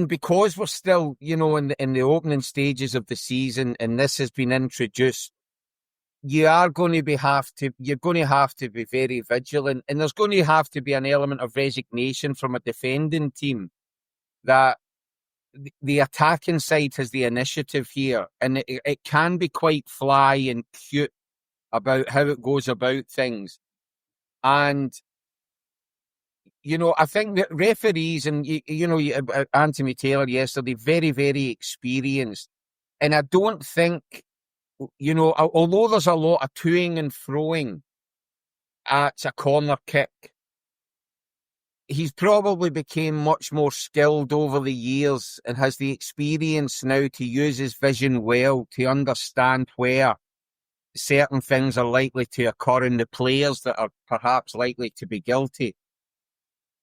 because we're still, you know, in the opening stages of the season, and this has been introduced, you're going to have to be very vigilant, and there's going to have to be an element of resignation from a defending team that the attacking side has the initiative here, and it can be quite fly and cute about how it goes about things. And, you know, I think that referees, and, you know, Anthony Taylor yesterday, very, very experienced. And I don't think, you know, although there's a lot of toing and froing at a corner kick, he's probably became much more skilled over the years and has the experience now to use his vision well, to understand where certain things are likely to occur in the players that are perhaps likely to be guilty.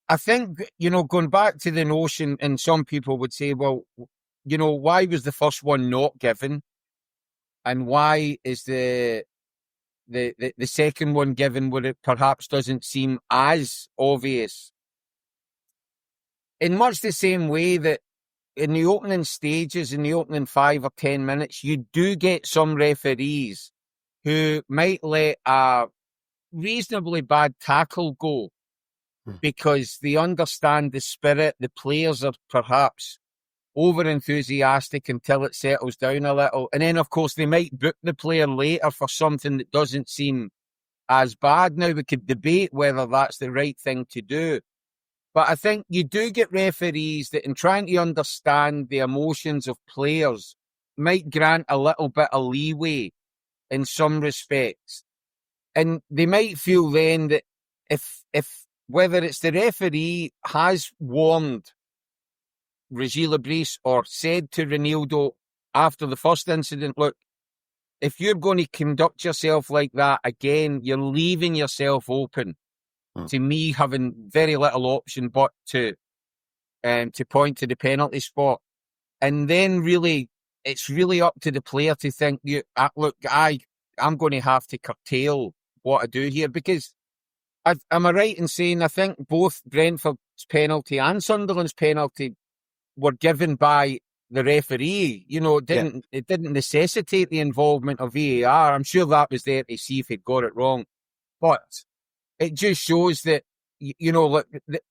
I think, you know, going back to the notion, and some people would say, well, you know, why was the first one not given? And why is the second one given where it perhaps doesn't seem as obvious? In much the same way that in the opening stages, in the opening 5 or 10 minutes, you do get some referees who might let a reasonably bad tackle go because they understand the spirit. The players are perhaps over-enthusiastic until it settles down a little. And then, of course, they might book the player later for something that doesn't seem as bad. Now, we could debate whether that's the right thing to do. But I think you do get referees that, in trying to understand the emotions of players, might grant a little bit of leeway in some respects. And they might feel then that if whether it's the referee has warned Regis Lebris or said to Ronaldo after the first incident, look, if you're going to conduct yourself like that again, you're leaving yourself open to me having very little option but to point to the penalty spot. And then really, it's really up to the player to think, look, I'm going to have to curtail what I do here, because am I right in saying I think both Brentford's penalty and Sunderland's penalty were given by the referee? You know, it didn't necessitate the involvement of VAR. I'm sure that was there to see if he'd got it wrong. But it just shows that, you know, look, the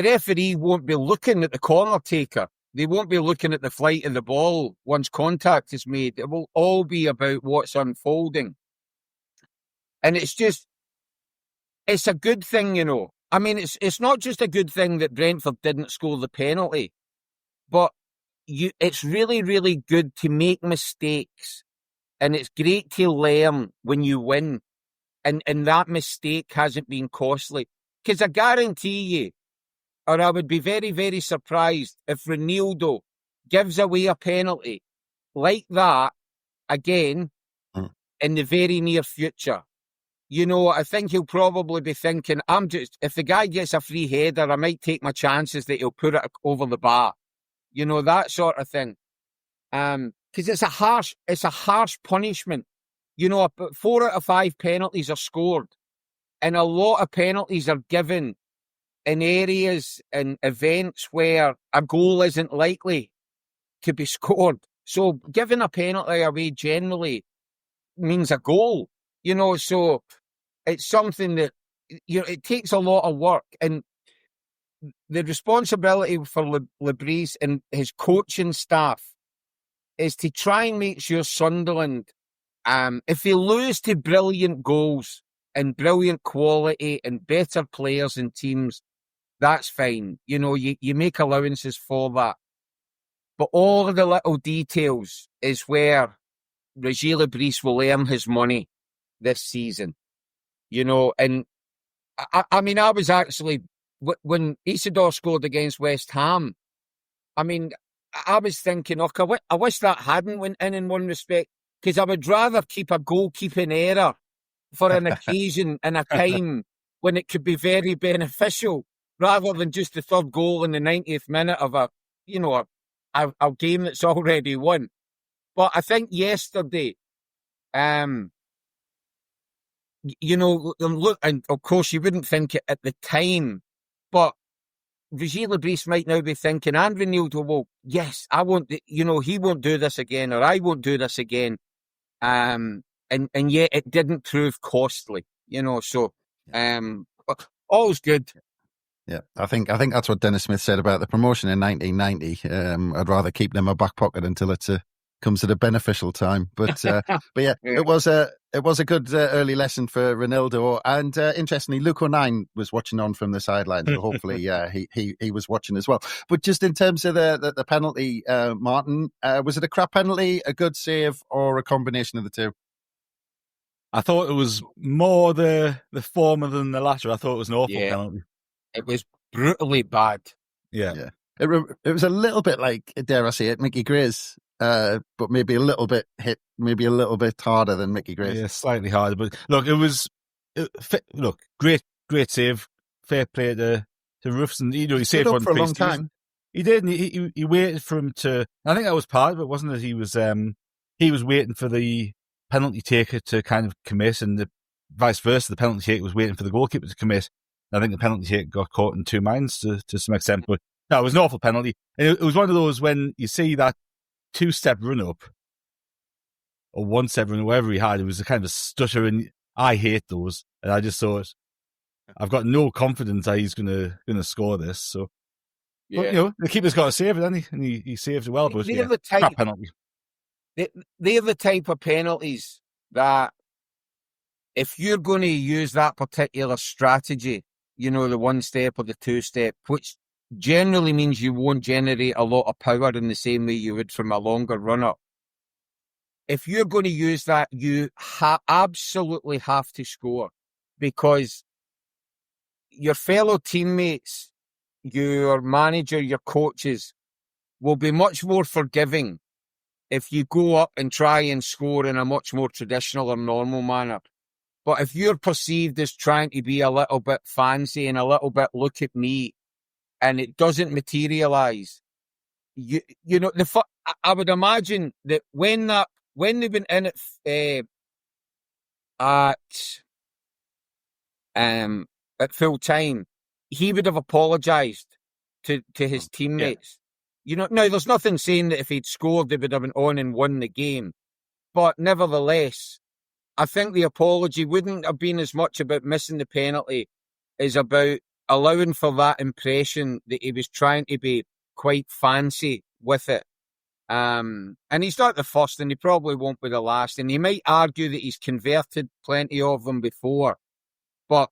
referee won't be looking at the corner taker. They won't be looking at the flight of the ball once contact is made. It will all be about what's unfolding. And it's a good thing, you know. I mean, it's not just a good thing that Brentford didn't score the penalty, but it's really, really good to make mistakes And it's great to learn when you win. And that mistake hasn't been costly. Because I guarantee you, or I would be very, very surprised if Ronaldo gives away a penalty like that again in the very near future. You know, I think he'll probably be thinking, if the guy gets a free header, I might take my chances that he'll put it over the bar. You know, that sort of thing. Because it's a harsh punishment. You know, 4 out of 5 penalties are scored. And a lot of penalties are given in areas and events where a goal isn't likely to be scored. So giving a penalty away generally means a goal, you know, so it's something that, you know, it takes a lot of work. And the responsibility for Lebris and his coaching staff is to try and make sure Sunderland, if they lose to brilliant goals and brilliant quality and better players and teams, that's fine. You know, you make allowances for that. But all of the little details is where Regis Lebris will earn his money this season. You know, and I mean, I was actually, when Isidor scored against West Ham, I mean, I was thinking, okay, I wish that hadn't went in one respect, because I would rather keep a goalkeeping error for an occasion and a time when it could be very beneficial, rather than just the third goal in the 90th minute of a game that's already won. But I think yesterday, you know, look, and of course you wouldn't think it at the time, but Regis Lebris might now be thinking, and Ronaldo, well, yes, I won't, you know, he won't do this again, or I won't do this again. And yet it didn't prove costly, you know, so, all's good. Yeah, I think that's what Dennis Smith said about the promotion in 1990. I'd rather keep them in my back pocket until it comes at a beneficial time. But yeah, it was a good early lesson for Ronaldo. And interestingly, Luke O'Nien was watching on from the sidelines. So hopefully, he was watching as well. But just in terms of the penalty, Martin, was it a crap penalty, a good save, or a combination of the two? I thought it was more the former than the latter. I thought it was an awful penalty. It was brutally bad. Yeah. It was a little bit like, dare I say it, Mickey Gray's, but maybe a little bit harder than Mickey Gray's. Yeah, slightly harder. But look, great save. Fair play to Roofson. You know, he saved one for a long time. He did. And he waited for him to. I think that was part of it, wasn't it? He was waiting for the penalty taker to kind of commit, and vice versa. The penalty taker was waiting for the goalkeeper to commit. I think the penalty taker got caught in two minds to some extent, but no, it was an awful penalty. And it was one of those when you see that 2-step run up or 1-step run, whatever he had, it was a kind of a stutter, and I hate those. And I just thought, I've got no confidence that he's gonna score this. So, yeah. But, you know, the keeper's got to save it, hasn't he? And he saved it well. But crap penalty. They're the type of penalties that if you're going to use that particular strategy, you know, the 1-step or the 2-step, which generally means you won't generate a lot of power in the same way you would from a longer run-up. If you're going to use that, you absolutely have to score, because your fellow teammates, your manager, your coaches will be much more forgiving if you go up and try and score in a much more traditional or normal manner. But if you're perceived as trying to be a little bit fancy and a little bit look at me, and it doesn't materialise, you know, I would imagine that when they've been in it at full time, he would have apologised to his teammates. Yeah. You know, now there's nothing saying that if he'd scored, they would have been on and won the game, but nevertheless, I think the apology wouldn't have been as much about missing the penalty as about allowing for that impression that he was trying to be quite fancy with it. And he's not the first, and he probably won't be the last. And he might argue that he's converted plenty of them before. But,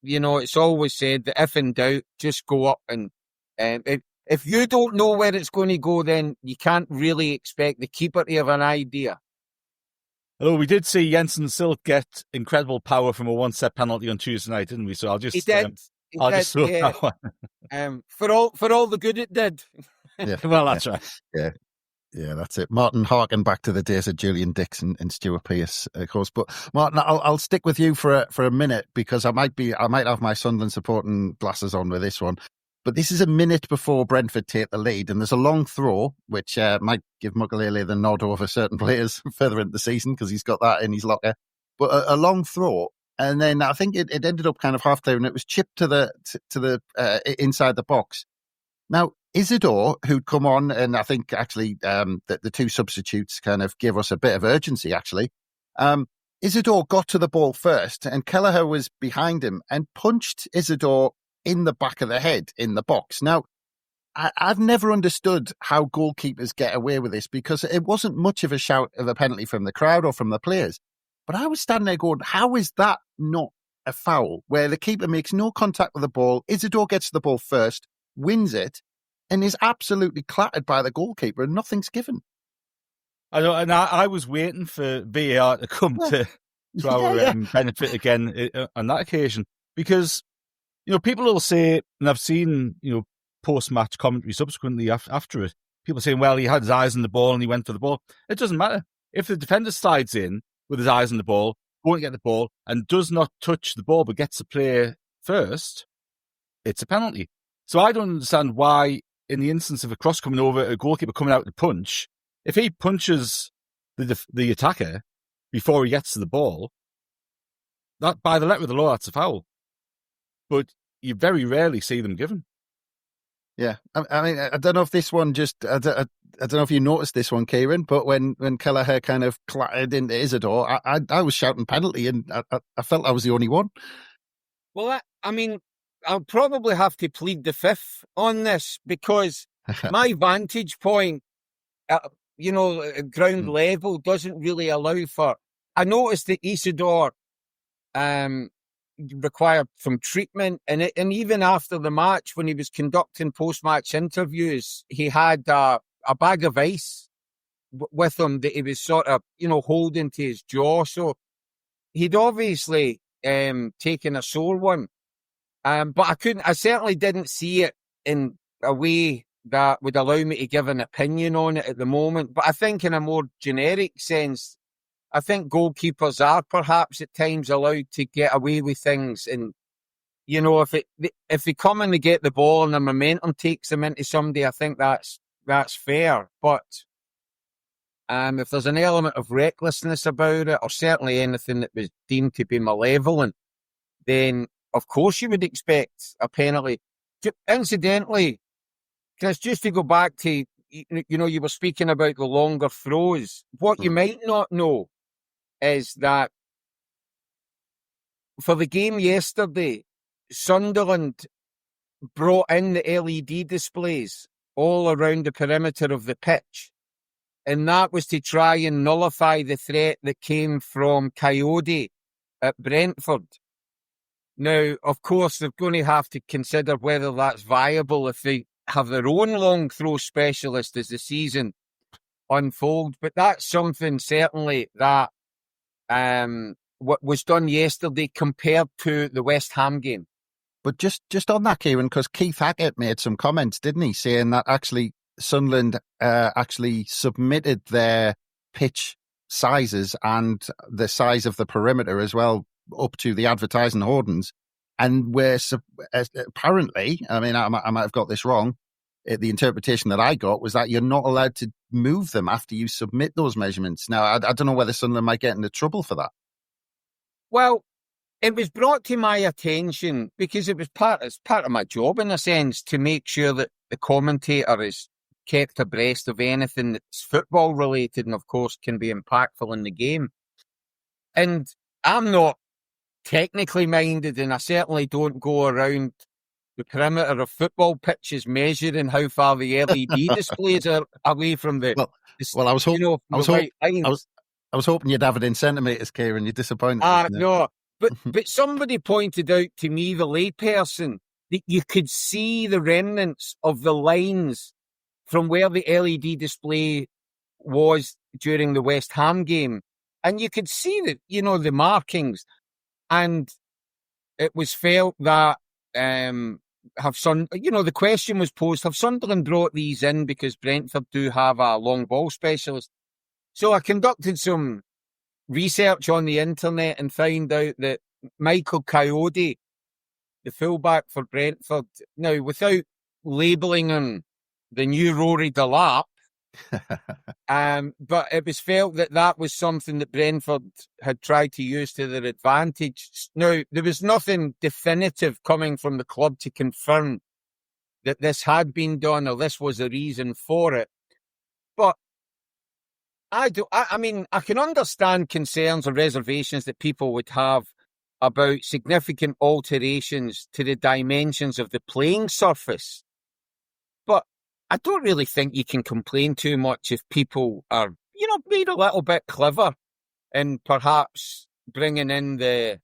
you know, it's always said that if in doubt, just go up. And if you don't know where it's going to go, then you can't really expect the keeper to have an idea. Although we did see Jensen Silk get incredible power from a one-set penalty on Tuesday night, didn't we? So I'll just He did. just throw that one. For all the good it did. Yeah. Well, that's right. Yeah. Yeah, that's it. Martin, harken back to the days of Julian Dixon and Stuart Pearce, of course. But Martin, I'll stick with you for a minute because I might have my Sunderland supporting glasses on with this one. But this is a minute before Brentford take the lead, and there's a long throw which might give Mugalele the nod over certain players further into the season because he's got that in his locker. But a long throw, and then I think it ended up kind of half clear, and it was chipped to the inside the box. Now, Isidor, who'd come on, and I think actually the two substitutes kind of give us a bit of urgency, actually. Isidor got to the ball first, and Kelleher was behind him and punched Isidor in the back of the head in the box. Now, I've never understood how goalkeepers get away with this because it wasn't much of a shout of a penalty from the crowd or from the players. But I was standing there going, how is that not a foul where the keeper makes no contact with the ball? Isidor gets the ball first, wins it, and is absolutely clattered by the goalkeeper, and nothing's given. I know, and I was waiting for VAR to come to our benefit again on that occasion because people will say, and I've seen post-match commentary subsequently after it, people saying, well, he had his eyes on the ball and he went for the ball. It doesn't matter if the defender slides in with his eyes on the ball, won't get the ball, and does not touch the ball but gets the player first. It's a penalty. So I don't understand why, in the instance of a cross coming over, a goalkeeper coming out to punch, if he punches the attacker before he gets to the ball, that by the letter of the law, that's a foul. But you very rarely see them given. Yeah, I mean, I don't know if this one I don't know if you noticed this one, Kieron, but when Kelleher kind of clattered into Isidor, I was shouting penalty, and I felt I was the only one. Well, I mean, I'll probably have to plead the fifth on this because my vantage point, ground level doesn't really allow for. I noticed that Isidor required some treatment, and even after the match, when he was conducting post-match interviews, he had a bag of ice with him that he was sort of, holding to his jaw. So he'd obviously taken a sore one. But I certainly didn't see it in a way that would allow me to give an opinion on it at the moment. But I think in a more generic sense, I think goalkeepers are perhaps at times allowed to get away with things. And, if they come and they get the ball and the momentum takes them into somebody, I think that's fair. But if there's an element of recklessness about it, or certainly anything that was deemed to be malevolent, then of course you would expect a penalty. Incidentally, Chris, just to go back to, you were speaking about the longer throws. What you might not know is that for the game yesterday, Sunderland brought in the LED displays all around the perimeter of the pitch. And that was to try and nullify the threat that came from Coyote at Brentford. Now, of course, they're going to have to consider whether that's viable if they have their own long throw specialist as the season unfolds. But that's something certainly that what was done yesterday compared to the West Ham game. But just on that, Kieron, because Keith Hackett made some comments, didn't he, saying that actually Sunderland actually submitted their pitch sizes and the size of the perimeter as well up to the advertising hoardings. And we're apparently, I mean, I might have got this wrong, the interpretation that I got was that you're not allowed to move them after you submit those measurements. Now, I don't know whether Sunderland might get into trouble for that. Well, it was brought to my attention because it's part of my job, in a sense, to make sure that the commentator is kept abreast of anything that's football related and, of course, can be impactful in the game. And I'm not technically minded, and I certainly don't go around the perimeter of football pitches measuring how far the LED displays are away from the. Well, I was hoping. I was hoping you'd have it in centimetres, Kieron. You're disappointed. No, but somebody pointed out to me, the layperson, that you could see the remnants of the lines from where the LED display was during the West Ham game And you could see that, the markings, and it was felt that the question was posed, have Sunderland brought these in because Brentford do have a long ball specialist? So I conducted some research on the internet and found out that Michael Coyote, the fullback for Brentford, now without labelling him the new Rory Delap, but it was felt that was something that Brentford had tried to use to their advantage. Now, there was nothing definitive coming from the club to confirm that this had been done or this was a reason for it. But I can understand concerns or reservations that people would have about significant alterations to the dimensions of the playing surface. But I don't really think you can complain too much if people are, being a little bit clever and perhaps bringing in the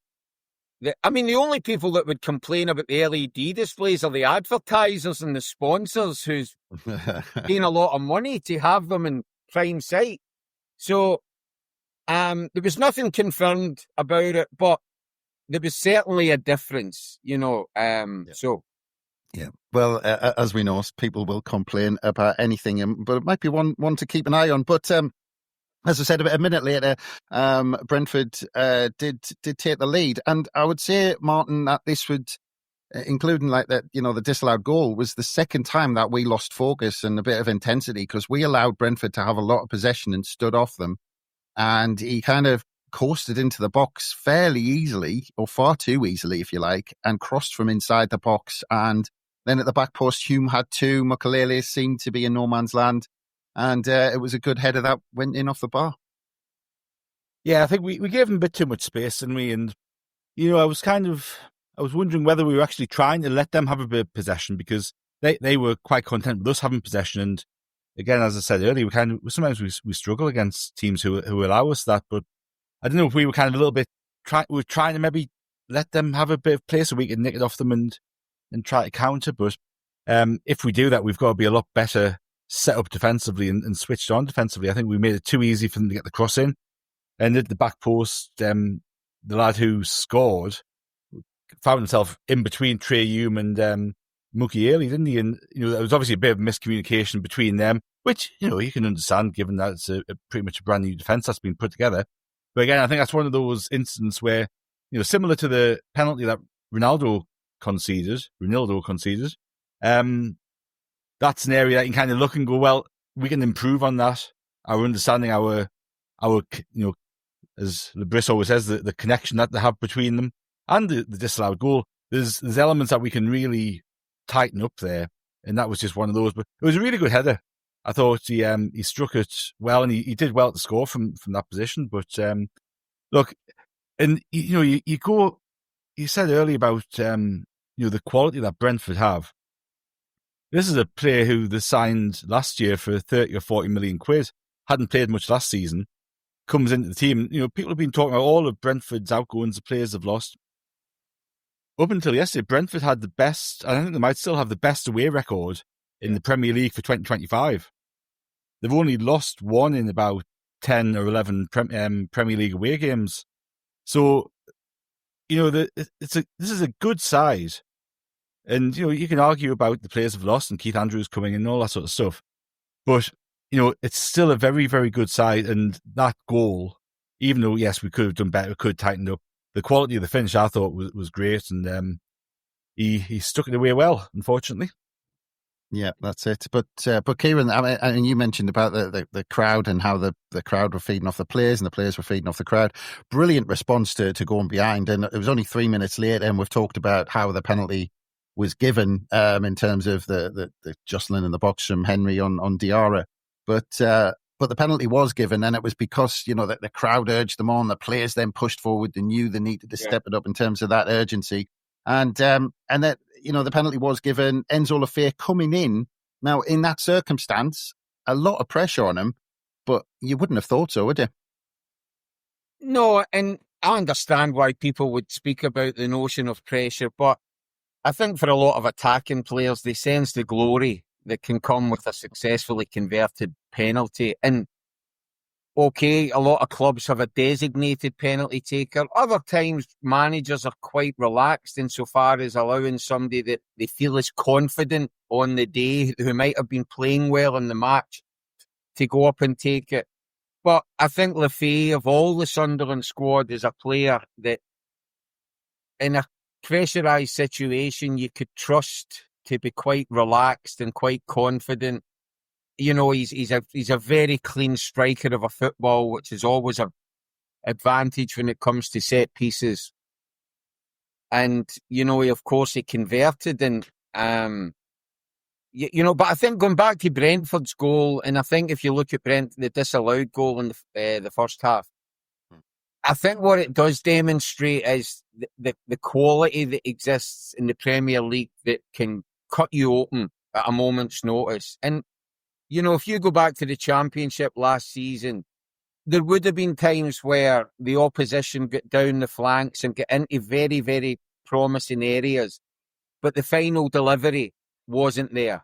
only people that would complain about the LED displays are the advertisers and the sponsors who's paying a lot of money to have them in prime sight. So there was nothing confirmed about it, but there was certainly a difference, so. Yeah, well, as we know, people will complain about anything, but it might be one to keep an eye on. But as I said, a minute later, Brentford did take the lead, and I would say, Martin, that this would, including like that, the disallowed goal, was the second time that we lost focus and a bit of intensity, because we allowed Brentford to have a lot of possession and stood off them, and he kind of coasted into the box fairly easily, or far too easily, if you like, and crossed from inside the box. And then at the back post, Hume had two. Mukalele seemed to be in no man's land. And it was a good header that went in off the bar. Yeah, I think we gave him a bit too much space, didn't we? And, I was wondering whether we were actually trying to let them have a bit of possession, because they were quite content with us having possession. And again, as I said earlier, sometimes we struggle against teams who allow us that. But I don't know if we were kind of a little bit trying to maybe let them have a bit of play so we could nick it off them and try to counter. But if we do that, we've got to be a lot better set up defensively and switched on defensively. I think we made it too easy for them to get the cross in. And at the back post, the lad who scored found himself in between Trey Hume and Mukiele, didn't he? And there was obviously a bit of miscommunication between them, which you can understand, given that it's pretty much a brand new defence that's been put together. But again, I think that's one of those instances where, similar to the penalty that Ronaldo conceded, that's an area that you can kind of look and go, well, we can improve on that. Our understanding, our as Lebris always says, the connection that they have between them and the disallowed goal. There's elements that we can really tighten up there, and that was just one of those. But it was a really good header. I thought he struck it well, and he did well to score from that position. But look, and you said earlier about the quality that Brentford have. This is a player who they signed last year for 30 or 40 million quid. Hadn't played much last season. Comes into the team. People have been talking about all of Brentford's outgoings, the players have lost. Up until yesterday, Brentford had the best, and I think they might still have the best away record in the Premier League for 2025. They've only lost one in about 10 or 11 Premier League away games. So, this is a good side. And, you can argue about the players have lost and Keith Andrews coming in and all that sort of stuff. But, it's still a very, very good side. And that goal, even though, yes, we could have done better, we could have tightened up, the quality of the finish, I thought, was great. And he stuck it away well, unfortunately. Yeah, that's it. But Kieron, I mean, you mentioned about the crowd and how the crowd were feeding off the players and the players were feeding off the crowd. Brilliant response to going behind. And it was only 3 minutes later, and we've talked about how the penalty was given in terms of the jostling in the box from Henry on Diarra. But the penalty was given, and it was because, the crowd urged them on. The players then pushed forward. They knew they needed to step it up in terms of that urgency. And that, the penalty was given. Enzo Lafay coming in. Now, in that circumstance, a lot of pressure on him, but you wouldn't have thought so, would you? No, and I understand why people would speak about the notion of pressure, but I think for a lot of attacking players, they sense the glory that can come with a successfully converted penalty. And okay, a lot of clubs have a designated penalty taker. Other times, managers are quite relaxed insofar as allowing somebody that they feel is confident on the day, who might have been playing well in the match, to go up and take it. But I think Lefay, of all the Sunderland squad, is a player that, in a pressurised situation, you could trust to be quite relaxed and quite confident. You know, he's a very clean striker of a football, which is always an advantage when it comes to set pieces. And, you know, of course, he converted, and you know, but I think going back to Brentford's goal, and I think if you look at the disallowed goal in the first half, I think what it does demonstrate is the quality that exists in the Premier League that can cut you open at a moment's notice. And, you know, if you go back to the Championship last season, there would have been times where the opposition got down the flanks and get into very, very promising areas, but the final delivery wasn't there.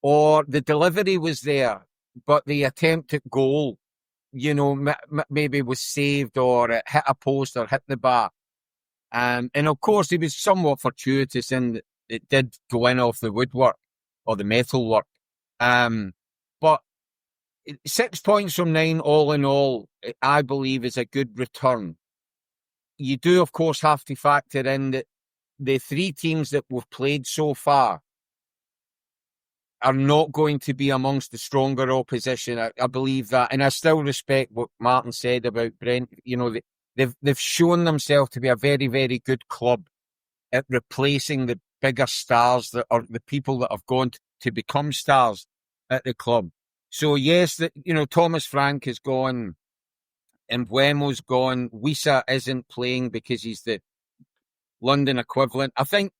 Or the delivery was there, but the attempt at goal, you know, maybe was saved, or it hit a post or hit the bar. And of course, it was somewhat fortuitous, and it did go in off the woodwork or the metalwork. But 6 points from 9, all in all, I believe is a good return. You do, of course, have to factor in that the 3 teams that we've played so far are not going to be amongst the stronger opposition. I believe that. And I still respect what Martin said about Brent. You know, they've shown themselves to be a very, very good club at replacing the bigger stars that are the people that have gone to become stars at the club. So yes, you know, Thomas Frank is gone, and Mbeumo's gone. Wissa isn't playing because he's the London equivalent. I think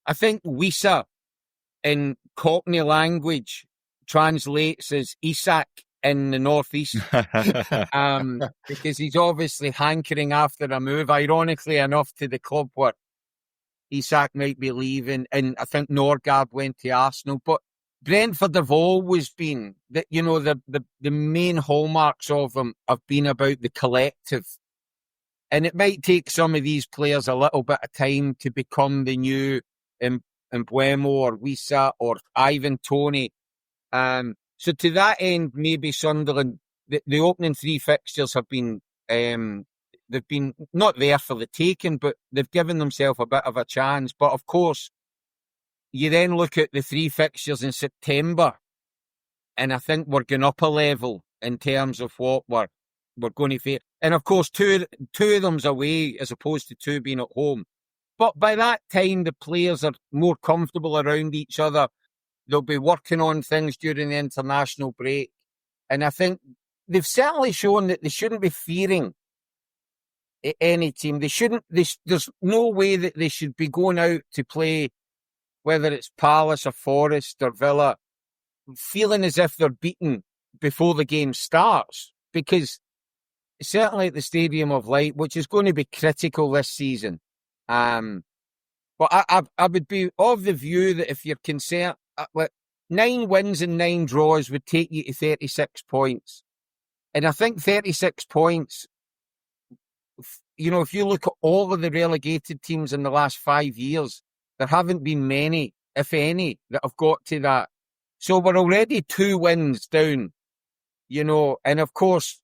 Wissa, in Cockney language, translates as Isak in the northeast, because he's obviously hankering after a move, ironically enough, to the club where Isak might be leaving, and I think Norgard went to Arsenal. But Brentford have always been, you know, the main hallmarks of them have been about the collective. And it might take some of these players a little bit of time to become the new Mbeumo or Wissa or Ivan Toney. So to that end, maybe Sunderland, the opening 3 fixtures have been, they've been not there for the taking, but they've given themselves a bit of a chance. But of course, you then look at the 3 fixtures in September, and I think we're going up a level in terms of what we're going to face. And of course, two of them's away as opposed to 2 being at home. But by that time, the players are more comfortable around each other. They'll be working on things during the international break. And I think they've certainly shown that they shouldn't be fearing any team. There's no way that they should be going out to play, whether it's Palace or Forest or Villa, feeling as if they're beaten before the game starts. Because certainly at the Stadium of Light, which is going to be critical this season, but I would be of the view that if you're concerned, 9 wins and 9 draws would take you to 36 points. And I think 36 points, you know, if you look at all of the relegated teams in the last 5 years, there haven't been many, if any, that have got to that. So we're already 2 wins down, you know, and of course,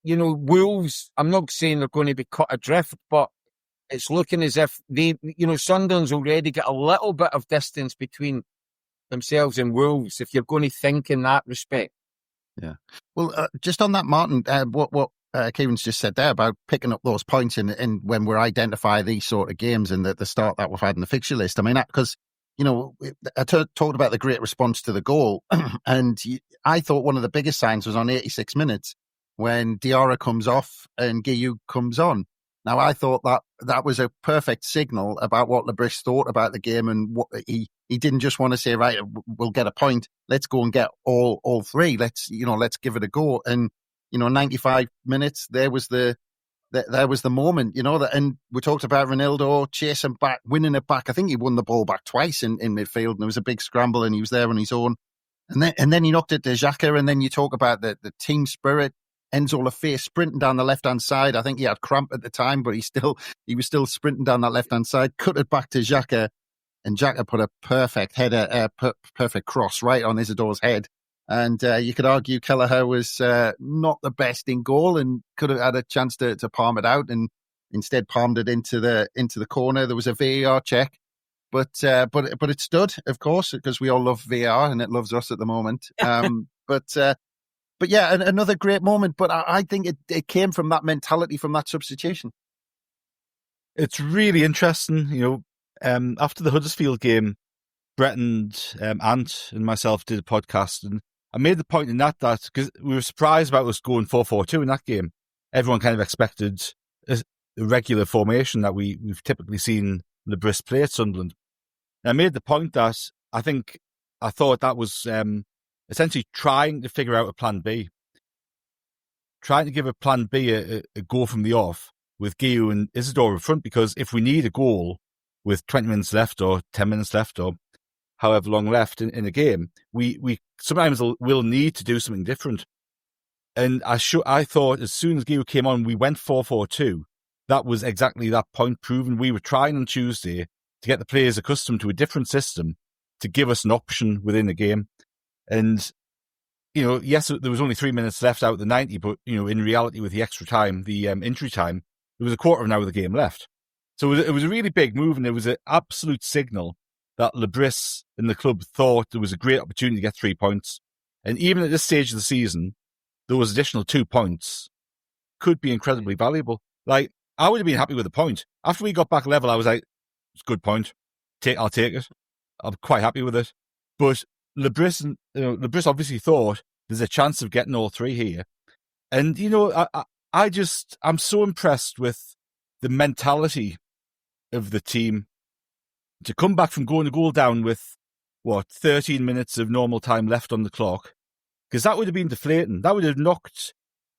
you know, Wolves, I'm not saying they're going to be cut adrift, but it's looking as if Sunderland's already got a little bit of distance between themselves and Wolves, if you're going to think in that respect. Yeah. Well, just on that, Martin, what Kieron's just said there about picking up those points in when we identify these sort of games and the start that we've had in the fixture list. I mean, because, you know, I talked about the great response to the goal, and I thought one of the biggest signs was on 86 minutes when Diarra comes off and Guiu comes on. Now, I thought that was a perfect signal about what Lebris thought about the game, and what he didn't just want to say, right, we'll get a point. Let's go and get all 3. Let's give it a go. And, 95 minutes, there was the moment, and we talked about Ronaldo chasing back, winning it back. I think he won the ball back twice in midfield, and there was a big scramble, and he was there on his own. And then he knocked it to Xhaka, and then you talk about the team spirit. Enzo Lefebvre sprinting down the left-hand side. I think he had cramp at the time, but he was still sprinting down that left-hand side, cut it back to Xhaka, and Xhaka put a perfect header, perfect cross right on Isidor's head. And you could argue Kelleher was not the best in goal and could have had a chance to palm it out, and instead palmed it into the corner. There was a VAR check, but it stood, of course, because we all love VAR and it loves us at the moment. But yeah, another great moment. But I think it came from that mentality, from that substitution. It's really interesting, after the Huddersfield game, Brett and Ant and myself did a podcast, and I made the point in that because we were surprised about us going 4-4-2 in that game. Everyone kind of expected a regular formation that we've typically seen Lebris play at Sunderland. And I made the point that I thought that was essentially trying to figure out a plan B. Trying to give a plan B a go from the off with Guillou and Isidor in front, because if we need a goal with 20 minutes left or 10 minutes left or however long left in a game, we sometimes will need to do something different. And I thought as soon as Guillou came on, we went 4-4-2. That was exactly that point proven. We were trying on Tuesday to get the players accustomed to a different system to give us an option within the game. And, yes, there was only 3 minutes left out of the 90, but, in reality with the extra time, the injury time, there was a quarter of an hour of the game left. So it was a really big move, and it was an absolute signal that Lebris and the club thought there was a great opportunity to get 3 points. And even at this stage of the season, those additional 2 points could be incredibly valuable. Like, I would have been happy with a point. After we got back level, I was like, it's a good point. I'll take it. I'm quite happy with it. But Lebris obviously thought there's a chance of getting all 3 here. And, I'm so impressed with the mentality of the team to come back from going a goal down with, 13 minutes of normal time left on the clock, because that would have been deflating. That would have knocked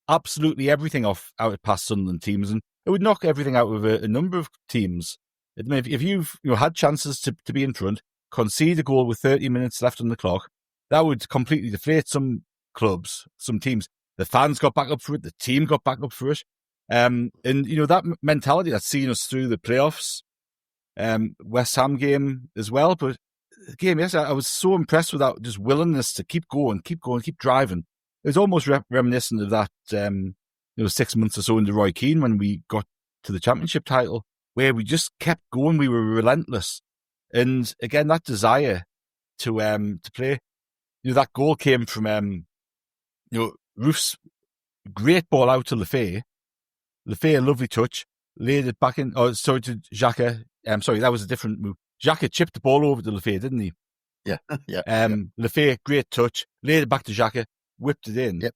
absolutely everything out of past Sunderland teams, and it would knock everything out of a number of teams. I mean, if you've had chances to be in front, concede a goal with 30 minutes left on the clock, that would completely deflate some clubs, some teams. The fans got back up for it. The team got back up for it. And, that mentality that's seen us through the playoffs, West Ham game as well. But the game, yes, I was so impressed with that just willingness to keep going, keep driving. It was almost reminiscent of that, 6 months or so under Roy Keane when we got to the championship title, where we just kept going. We were relentless. And again, that desire to play, that goal came from, Roof's great ball out to Lefebvre. Lefebvre, lovely touch, laid it back in, to Xhaka. That was a different move. Xhaka chipped the ball over to Lefebvre, didn't he? Yeah. Yeah. Lefebvre, great touch, laid it back to Xhaka, whipped it in. Yep.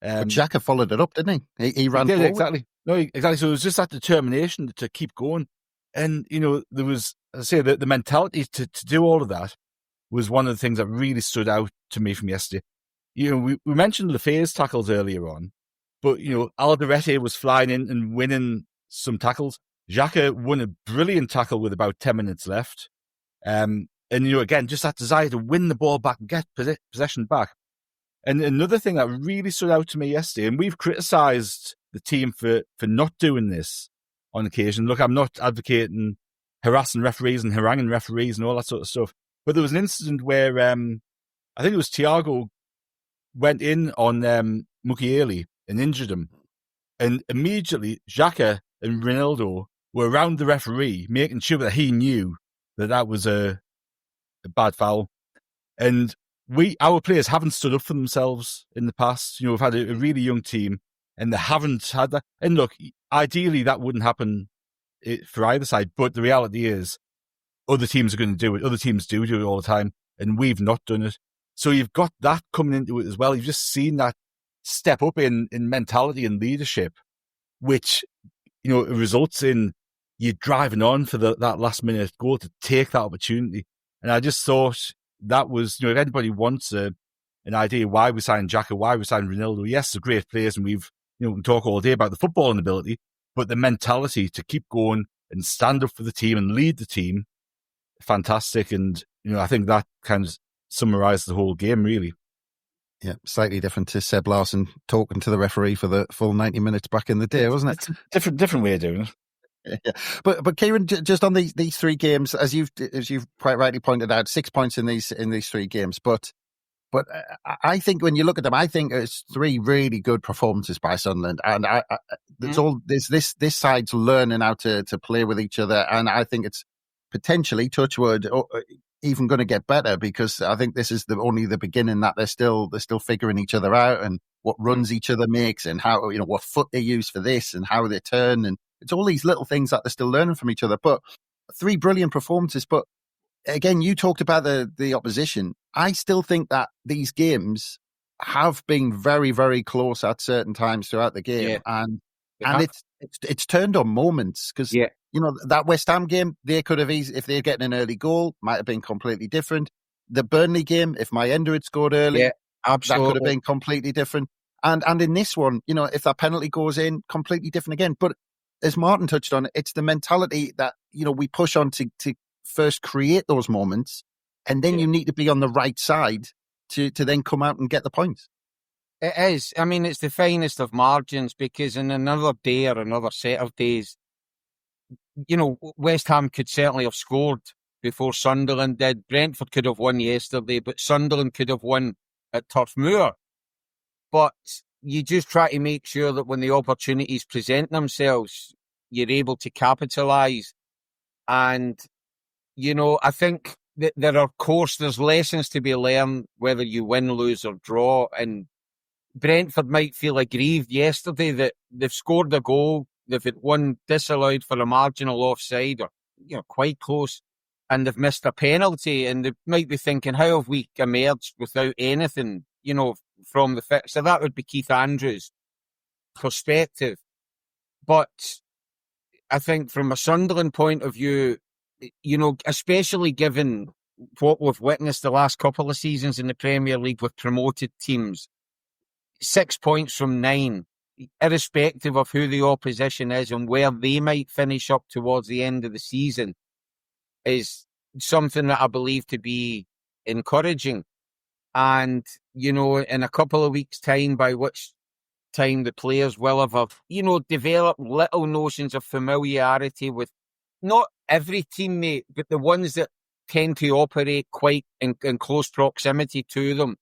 But Xhaka followed it up, didn't he? He ran forward. Exactly. No, exactly. So it was just that determination to keep going. And, there was, as I say, the mentality to do all of that was one of the things that really stood out to me from yesterday. We mentioned Lefebvre's tackles earlier on, but, Alderete was flying in and winning some tackles. Xhaka won a brilliant tackle with about 10 minutes left. And, again, just that desire to win the ball back and get possession back. And another thing that really stood out to me yesterday, and we've criticised the team for not doing this on occasion. Look, I'm not advocating harassing referees and haranguing referees and all that sort of stuff. But there was an incident where I think it was Thiago went in on Mukiele and injured him. And immediately, Xhaka and Ronaldo were around the referee, making sure that he knew that was a bad foul. And our players haven't stood up for themselves in the past. We've had a really young team, and they haven't had that. And look, ideally, that wouldn't happen for either side. But the reality is, other teams are going to do it. Other teams do it all the time, and we've not done it. So you've got that coming into it as well. You've just seen that step up in mentality and leadership, which, results in you driving on for that last minute goal to take that opportunity. And I just thought that was, if anybody wants an idea why we signed Xhaka, why we signed Ronaldo, yes, they're great players, and we can talk all day about the footballing ability, but the mentality to keep going and stand up for the team and lead the team, fantastic. And, I think that kind of summarised the whole game, really. Yeah, slightly different to Seb Larson talking to the referee for the full 90 minutes back in the day, wasn't it? It's a different way of doing it. Yeah. But Kieron, just on these three games, as you've quite rightly pointed out, 6 points in these three games. But I think when you look at them, I think it's three really good performances by Sunderland, and there's this side's learning how to play with each other, and I think it's potentially, touch wood, even going to get better, because I think this is only the beginning, that they're still figuring each other out and what runs each other makes, and how, what foot they use for this and how they turn, and it's all these little things that they're still learning from each other. But three brilliant performances. But again, you talked about the opposition. I still think that these games have been very, very close at certain times throughout the game, and it's turned on moments, because that West Ham game, they could have easily, if they're getting an early goal, might have been completely different. The Burnley game, if Mayenda had scored early, absolutely, that could have been completely different. And in this one, if that penalty goes in, completely different again. But as Martin touched on, it's the mentality that, we push on to first create those moments, and then you need to be on the right side to then come out and get the points. It is. I mean, it's the finest of margins, because in another day or another set of days, West Ham could certainly have scored before Sunderland did. Brentford could have won yesterday, but Sunderland could have won at Turf Moor. But you just try to make sure that when the opportunities present themselves, you're able to capitalise. And, I think that there's lessons to be learned, whether you win, lose or draw. And Brentford might feel aggrieved yesterday that they've scored a goal, they've had one disallowed for a marginal offside, or, quite close, and they've missed a penalty, and they might be thinking, how have we emerged without anything, from the fix? So that would be Keith Andrews' perspective. But I think from a Sunderland point of view, especially given what we've witnessed the last couple of seasons in the Premier League with promoted teams, 6 points from 9, irrespective of who the opposition is and where they might finish up towards the end of the season, is something that I believe to be encouraging. And, in a couple of weeks' time, by which time the players will have, developed little notions of familiarity with not every teammate, but the ones that tend to operate quite in close proximity to them,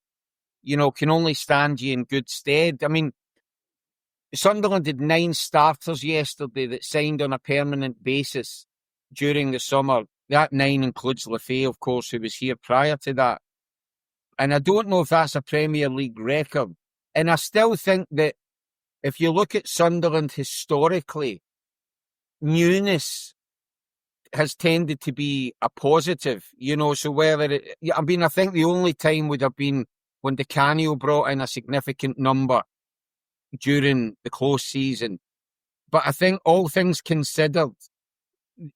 can only stand you in good stead. I mean, Sunderland did 9 starters yesterday that signed on a permanent basis during the summer. That 9 includes Lefay, of course, who was here prior to that. And I don't know if that's a Premier League record. And I still think that if you look at Sunderland historically, newness has tended to be a positive, so whether I think the only time would have been when Di Canio brought in a significant number during the close season. But I think, all things considered,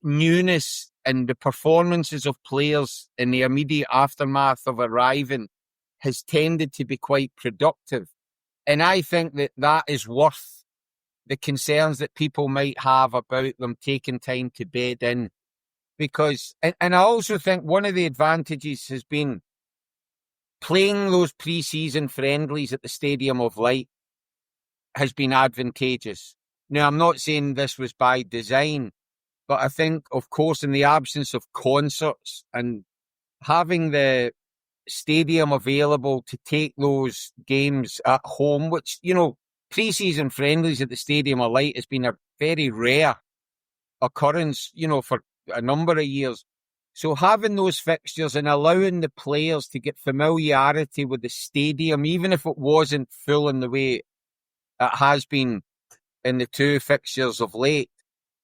newness and the performances of players in the immediate aftermath of arriving has tended to be quite productive. And I think that is worth the concerns that people might have about them taking time to bed in. Because, and I also think one of the advantages has been playing those pre-season friendlies at the Stadium of Light has been advantageous. Now, I'm not saying this was by design, but I think, of course, in the absence of concerts and having the stadium available to take those games at home, which, pre-season friendlies at the Stadium of Light has been a very rare occurrence, for a number of years. So having those fixtures and allowing the players to get familiarity with the stadium, even if it wasn't full in the way it has been in the 2 fixtures of late,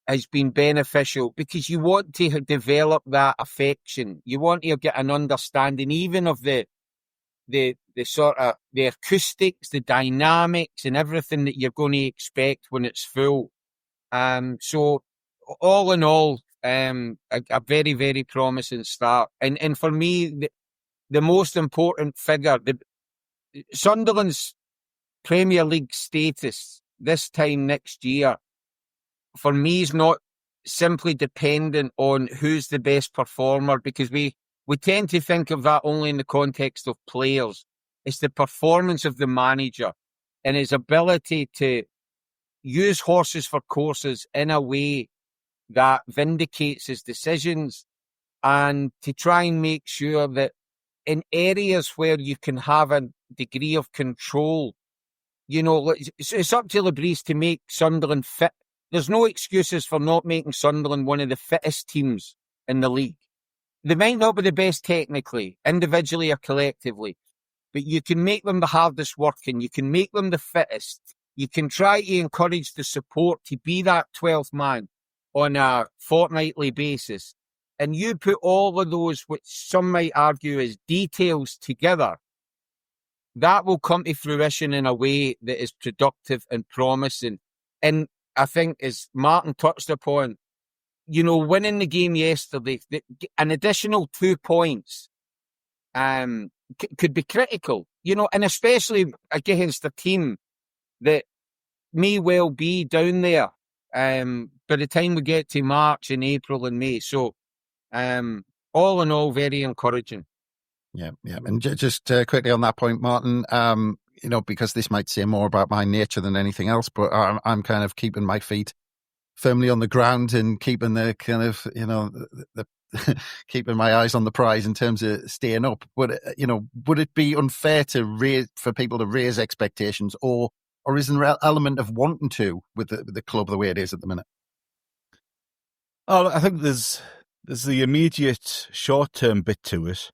has been beneficial, because you want to develop that affection. You want to get an understanding even of the sort of the acoustics, the dynamics and everything that you're going to expect when it's full. So all in all, a very, very promising start. And for me, the most important figure, Sunderland's Premier League status this time next year, for me, is not simply dependent on who's the best performer, because we tend to think of that only in the context of players. It's the performance of the manager and his ability to use horses for courses in a way that vindicates his decisions, and to try and make sure that in areas where you can have a degree of control, it's up to Lebris to make Sunderland fit. There's no excuses for not making Sunderland one of the fittest teams in the league. They might not be the best technically, individually or collectively, but you can make them the hardest working. You can make them the fittest. You can try to encourage the support to be that 12th man on a fortnightly basis. And you put all of those, which some might argue is details, together, that will come to fruition in a way that is productive and promising. And I think, as Martin touched upon, winning the game yesterday, an additional 2 points could be critical, and especially against a team that may well be down there by the time we get to March and April and May. So, all in all, very encouraging. Yeah. And just quickly on that point, Martin, because this might say more about my nature than anything else, but I'm kind of keeping my feet firmly on the ground and keeping the kind of, the keeping my eyes on the prize in terms of staying up. But, would it be unfair for people to raise expectations, or is there an element of wanting to with the club the way it is at the minute? Oh, I think there's the immediate short-term bit to it,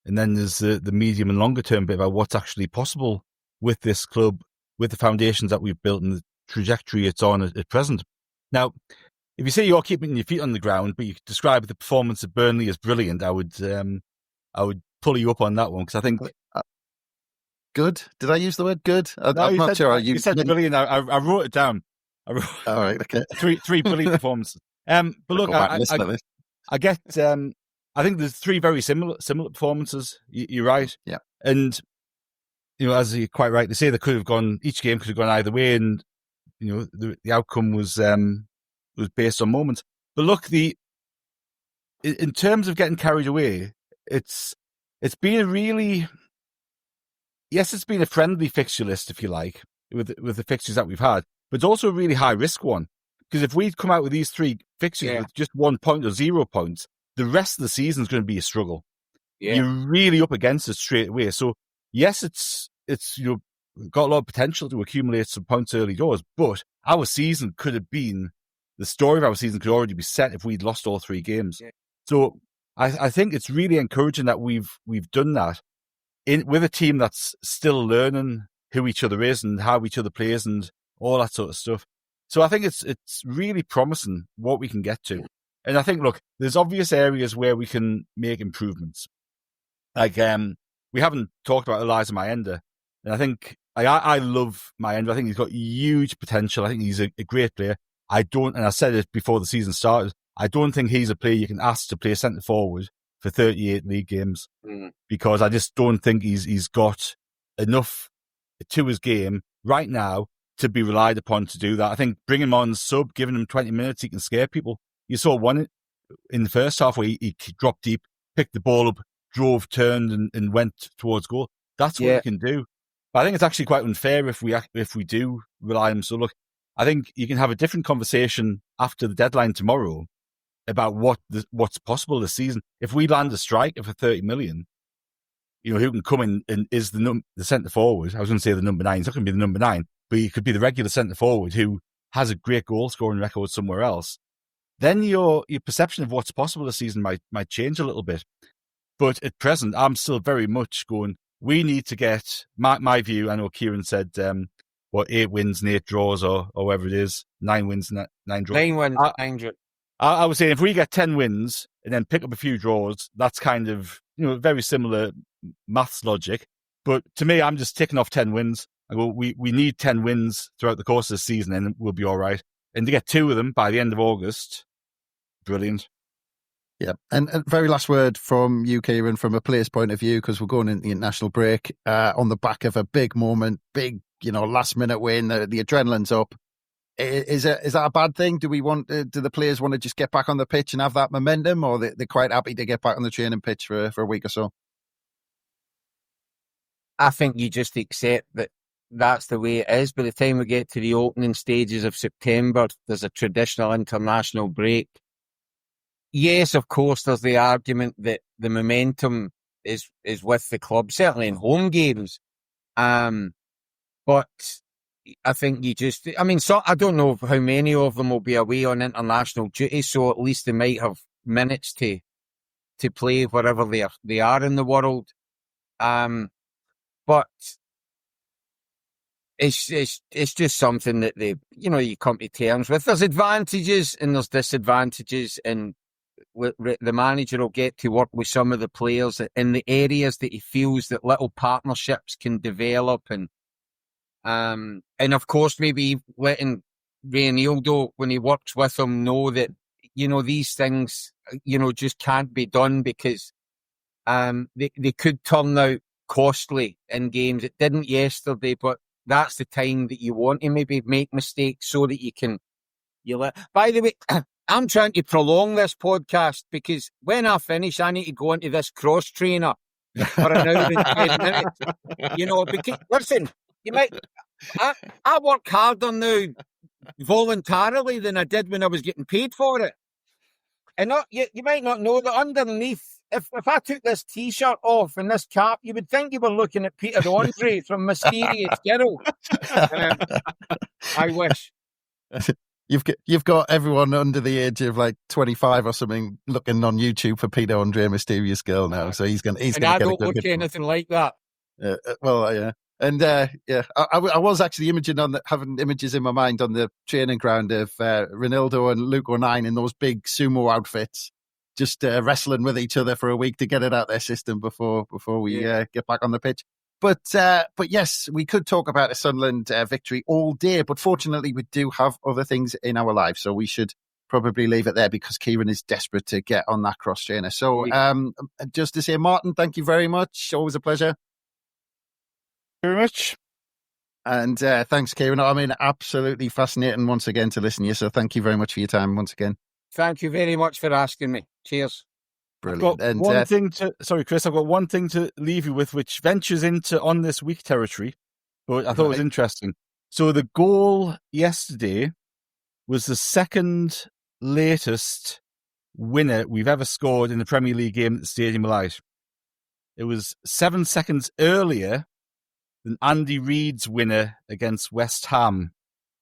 and then there's the medium and longer-term bit about what's actually possible with this club, with the foundations that we've built and the trajectory it's on at present. Now, if you say you're keeping your feet on the ground, but you describe the performance of Burnley as brilliant, I would pull you up on that one, because I think... Good? Did I use the word good? I'm not sure. You said brilliant. I wrote it down. All right, okay. Three brilliant performances. But look, I get. I think there's three very similar performances. You're right. Yeah. And as you quite rightly say, each game could have gone either way, and the outcome was based on moments. But look, in terms of getting carried away, it's been it's been a friendly fixture list, if you like, with the fixtures that we've had, but it's also a really high risk one, because if we'd come out with these three fixtures with just 1 point or 0 points, the rest of the season is going to be a struggle. Yeah. You're really up against it straight away. So yes, it's got a lot of potential to accumulate some points early doors, but our season could have been, the story of our season could already be set if we'd lost all 3 games. Yeah. So I think it's really encouraging that we've done that with a team that's still learning who each other is and how each other plays and all that sort of stuff. So I think it's really promising what we can get to. And I think, look, there's obvious areas where we can make improvements. Like, we haven't talked about Eliza Maenda. And I think, I love Maenda. I think he's got huge potential. I think he's a great player. And I said it before the season started, I don't think he's a player you can ask to play centre forward for 38 league games, because I just don't think he's got enough to his game right now to be relied upon to do that. I think bringing him on sub, giving him 20 minutes, he can scare people. You saw one in the first half where he dropped deep, picked the ball up, drove, turned, and went towards goal. That's what he can do. But I think it's actually quite unfair if we do rely on him. So look, I think you can have a different conversation after the deadline tomorrow about what's possible this season. If we land a striker for 30 million, who can come in and is the centre forward. I was going to say the number 9. He's not going to be the number 9, but he could be the regular centre forward who has a great goal scoring record somewhere else. Then your perception of what's possible this season might change a little bit. But at present, I'm still very much going, we need to get, my view, I know Kieron said, 8 wins and 8 draws, or whatever it is, 9 wins and 9 draws. 9 wins, 9 draws. I would say if we get 10 wins and then pick up a few draws, that's kind of, very similar maths logic. But to me, I'm just ticking off 10 wins. I go, we need 10 wins throughout the course of the season and we'll be all right. And to get 2 of them by the end of August, brilliant. Yeah. And very last word from you, Kieron, from a player's point of view, because we're going into the international break on the back of a big moment, big, last minute win, the adrenaline's up. Is that a bad thing? Do the players want to just get back on the pitch and have that momentum, or they're quite happy to get back on the training pitch for a week or so? I think you just accept that that's the way it is. By the time we get to the opening stages of September, there's a traditional international break. Yes, of course, there's the argument that the momentum is with the club, certainly in home games. But I think I don't know how many of them will be away on international duty, so at least they might have minutes to play wherever they are in the world. But it's just something that you come to terms with. There's advantages and there's disadvantages, and the manager will get to work with some of the players in the areas that he feels that little partnerships can develop, and of course maybe letting Reinildo, when he works with him, know that these things just can't be done because they could turn out costly in games. It didn't yesterday, but that's the time that you want to maybe make mistakes so that you can. By the way, I'm trying to prolong this podcast because when I finish, I need to go into this cross trainer for an hour and 10 minutes. Because listen, I work harder now voluntarily than I did when I was getting paid for it. And you might not know that underneath, if I took this T-shirt off and this cap, you would think you were looking at Peter Andre from Mysterious Girl. I wish. You've got everyone under the age of like 25 or something looking on YouTube for Peter Andre Mysterious Girl now. So he's going to. And I don't look anything like that. Yeah. And I was actually having images in my mind on the training ground of Reinildo and Luke O'Nien in those big sumo outfits, just wrestling with each other for a week to get it out their system before we get back on the pitch. But yes, we could talk about a Sunderland victory all day, but fortunately we do have other things in our lives, so we should probably leave it there because Kieron is desperate to get on that cross trainer. So just to say, Martin, thank you very much. Always a pleasure. Very much. And thanks, Kieron. I mean, absolutely fascinating once again to listen to you. So thank you very much for your time once again. Thank you very much for asking me. Cheers. Brilliant. Sorry, Chris, I've got one thing to leave you with, which ventures into on this week territory, but I thought it was interesting. So the goal yesterday was the second latest winner we've ever scored in the Premier League game at the Stadium of Light. It was 7 seconds earlier than Andy Reid's winner against West Ham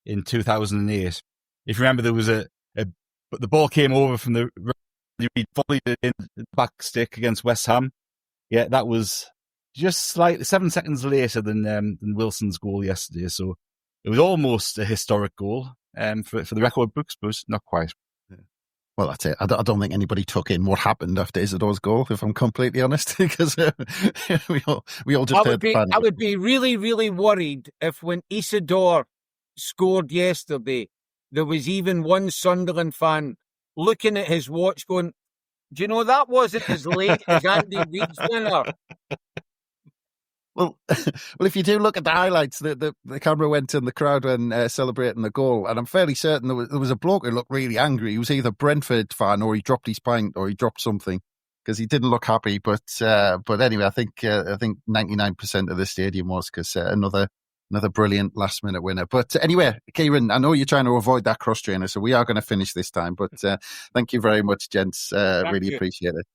in 2008. If you remember, there was but the ball came over from the Reid, volleyed it in the back stick against West Ham. Yeah, that was just slightly 7 seconds later than Wilson's goal yesterday. So it was almost a historic goal for the record books, but not quite. Well, that's it. I don't think anybody took in what happened after Isidor's goal, if I'm completely honest, because we all just heard the panic. I would be really, really worried if when Isidor scored yesterday, there was even one Sunderland fan looking at his watch going, do you know, that wasn't as late as Andy Reid's winner. Well, if you do look at the highlights, the camera went in the crowd when celebrating the goal, and I'm fairly certain there was a bloke who looked really angry. He was either a Brentford fan or he dropped his pint or he dropped something because he didn't look happy. But anyway, I think 99% of the stadium was because another brilliant last minute winner. But anyway, Kieron, I know you're trying to avoid that cross trainer, so we are going to finish this time. But thank you very much, gents. Really appreciate it.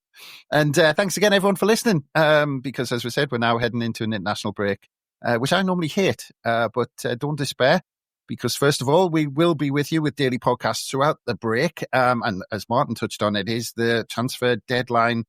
And thanks again, everyone, for listening. Because as we said, we're now heading into an international break, which I normally hate. But don't despair, because first of all, we will be with you with daily podcasts throughout the break. And as Martin touched on, it is the transfer deadline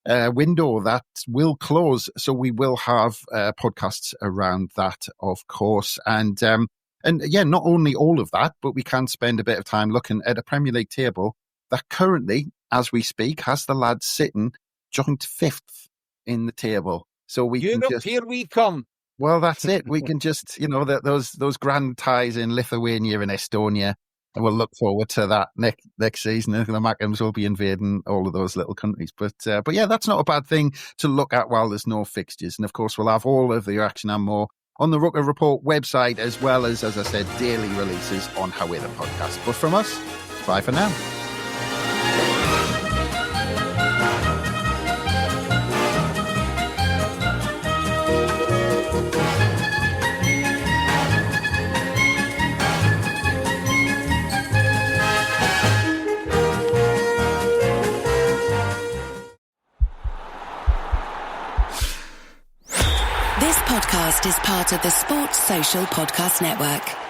window that will close. So we will have podcasts around that, of course. And yeah, not only all of that, but we can spend a bit of time looking at a Premier League table that currently, as we speak, has the lads sitting joint fifth in the table. So we can just, here we come. Well, that's it. We can just, those grand ties in Lithuania and Estonia. And we'll look forward to that next season. The mackems will be invading all of those little countries. But yeah, that's not a bad thing to look at while there's no fixtures. And of course, we'll have all of the action and more on the Rooker Report website, as well as I said, daily releases on How We're the Podcast. But from us, bye for now. This podcast is part of the Sports Social Podcast Network.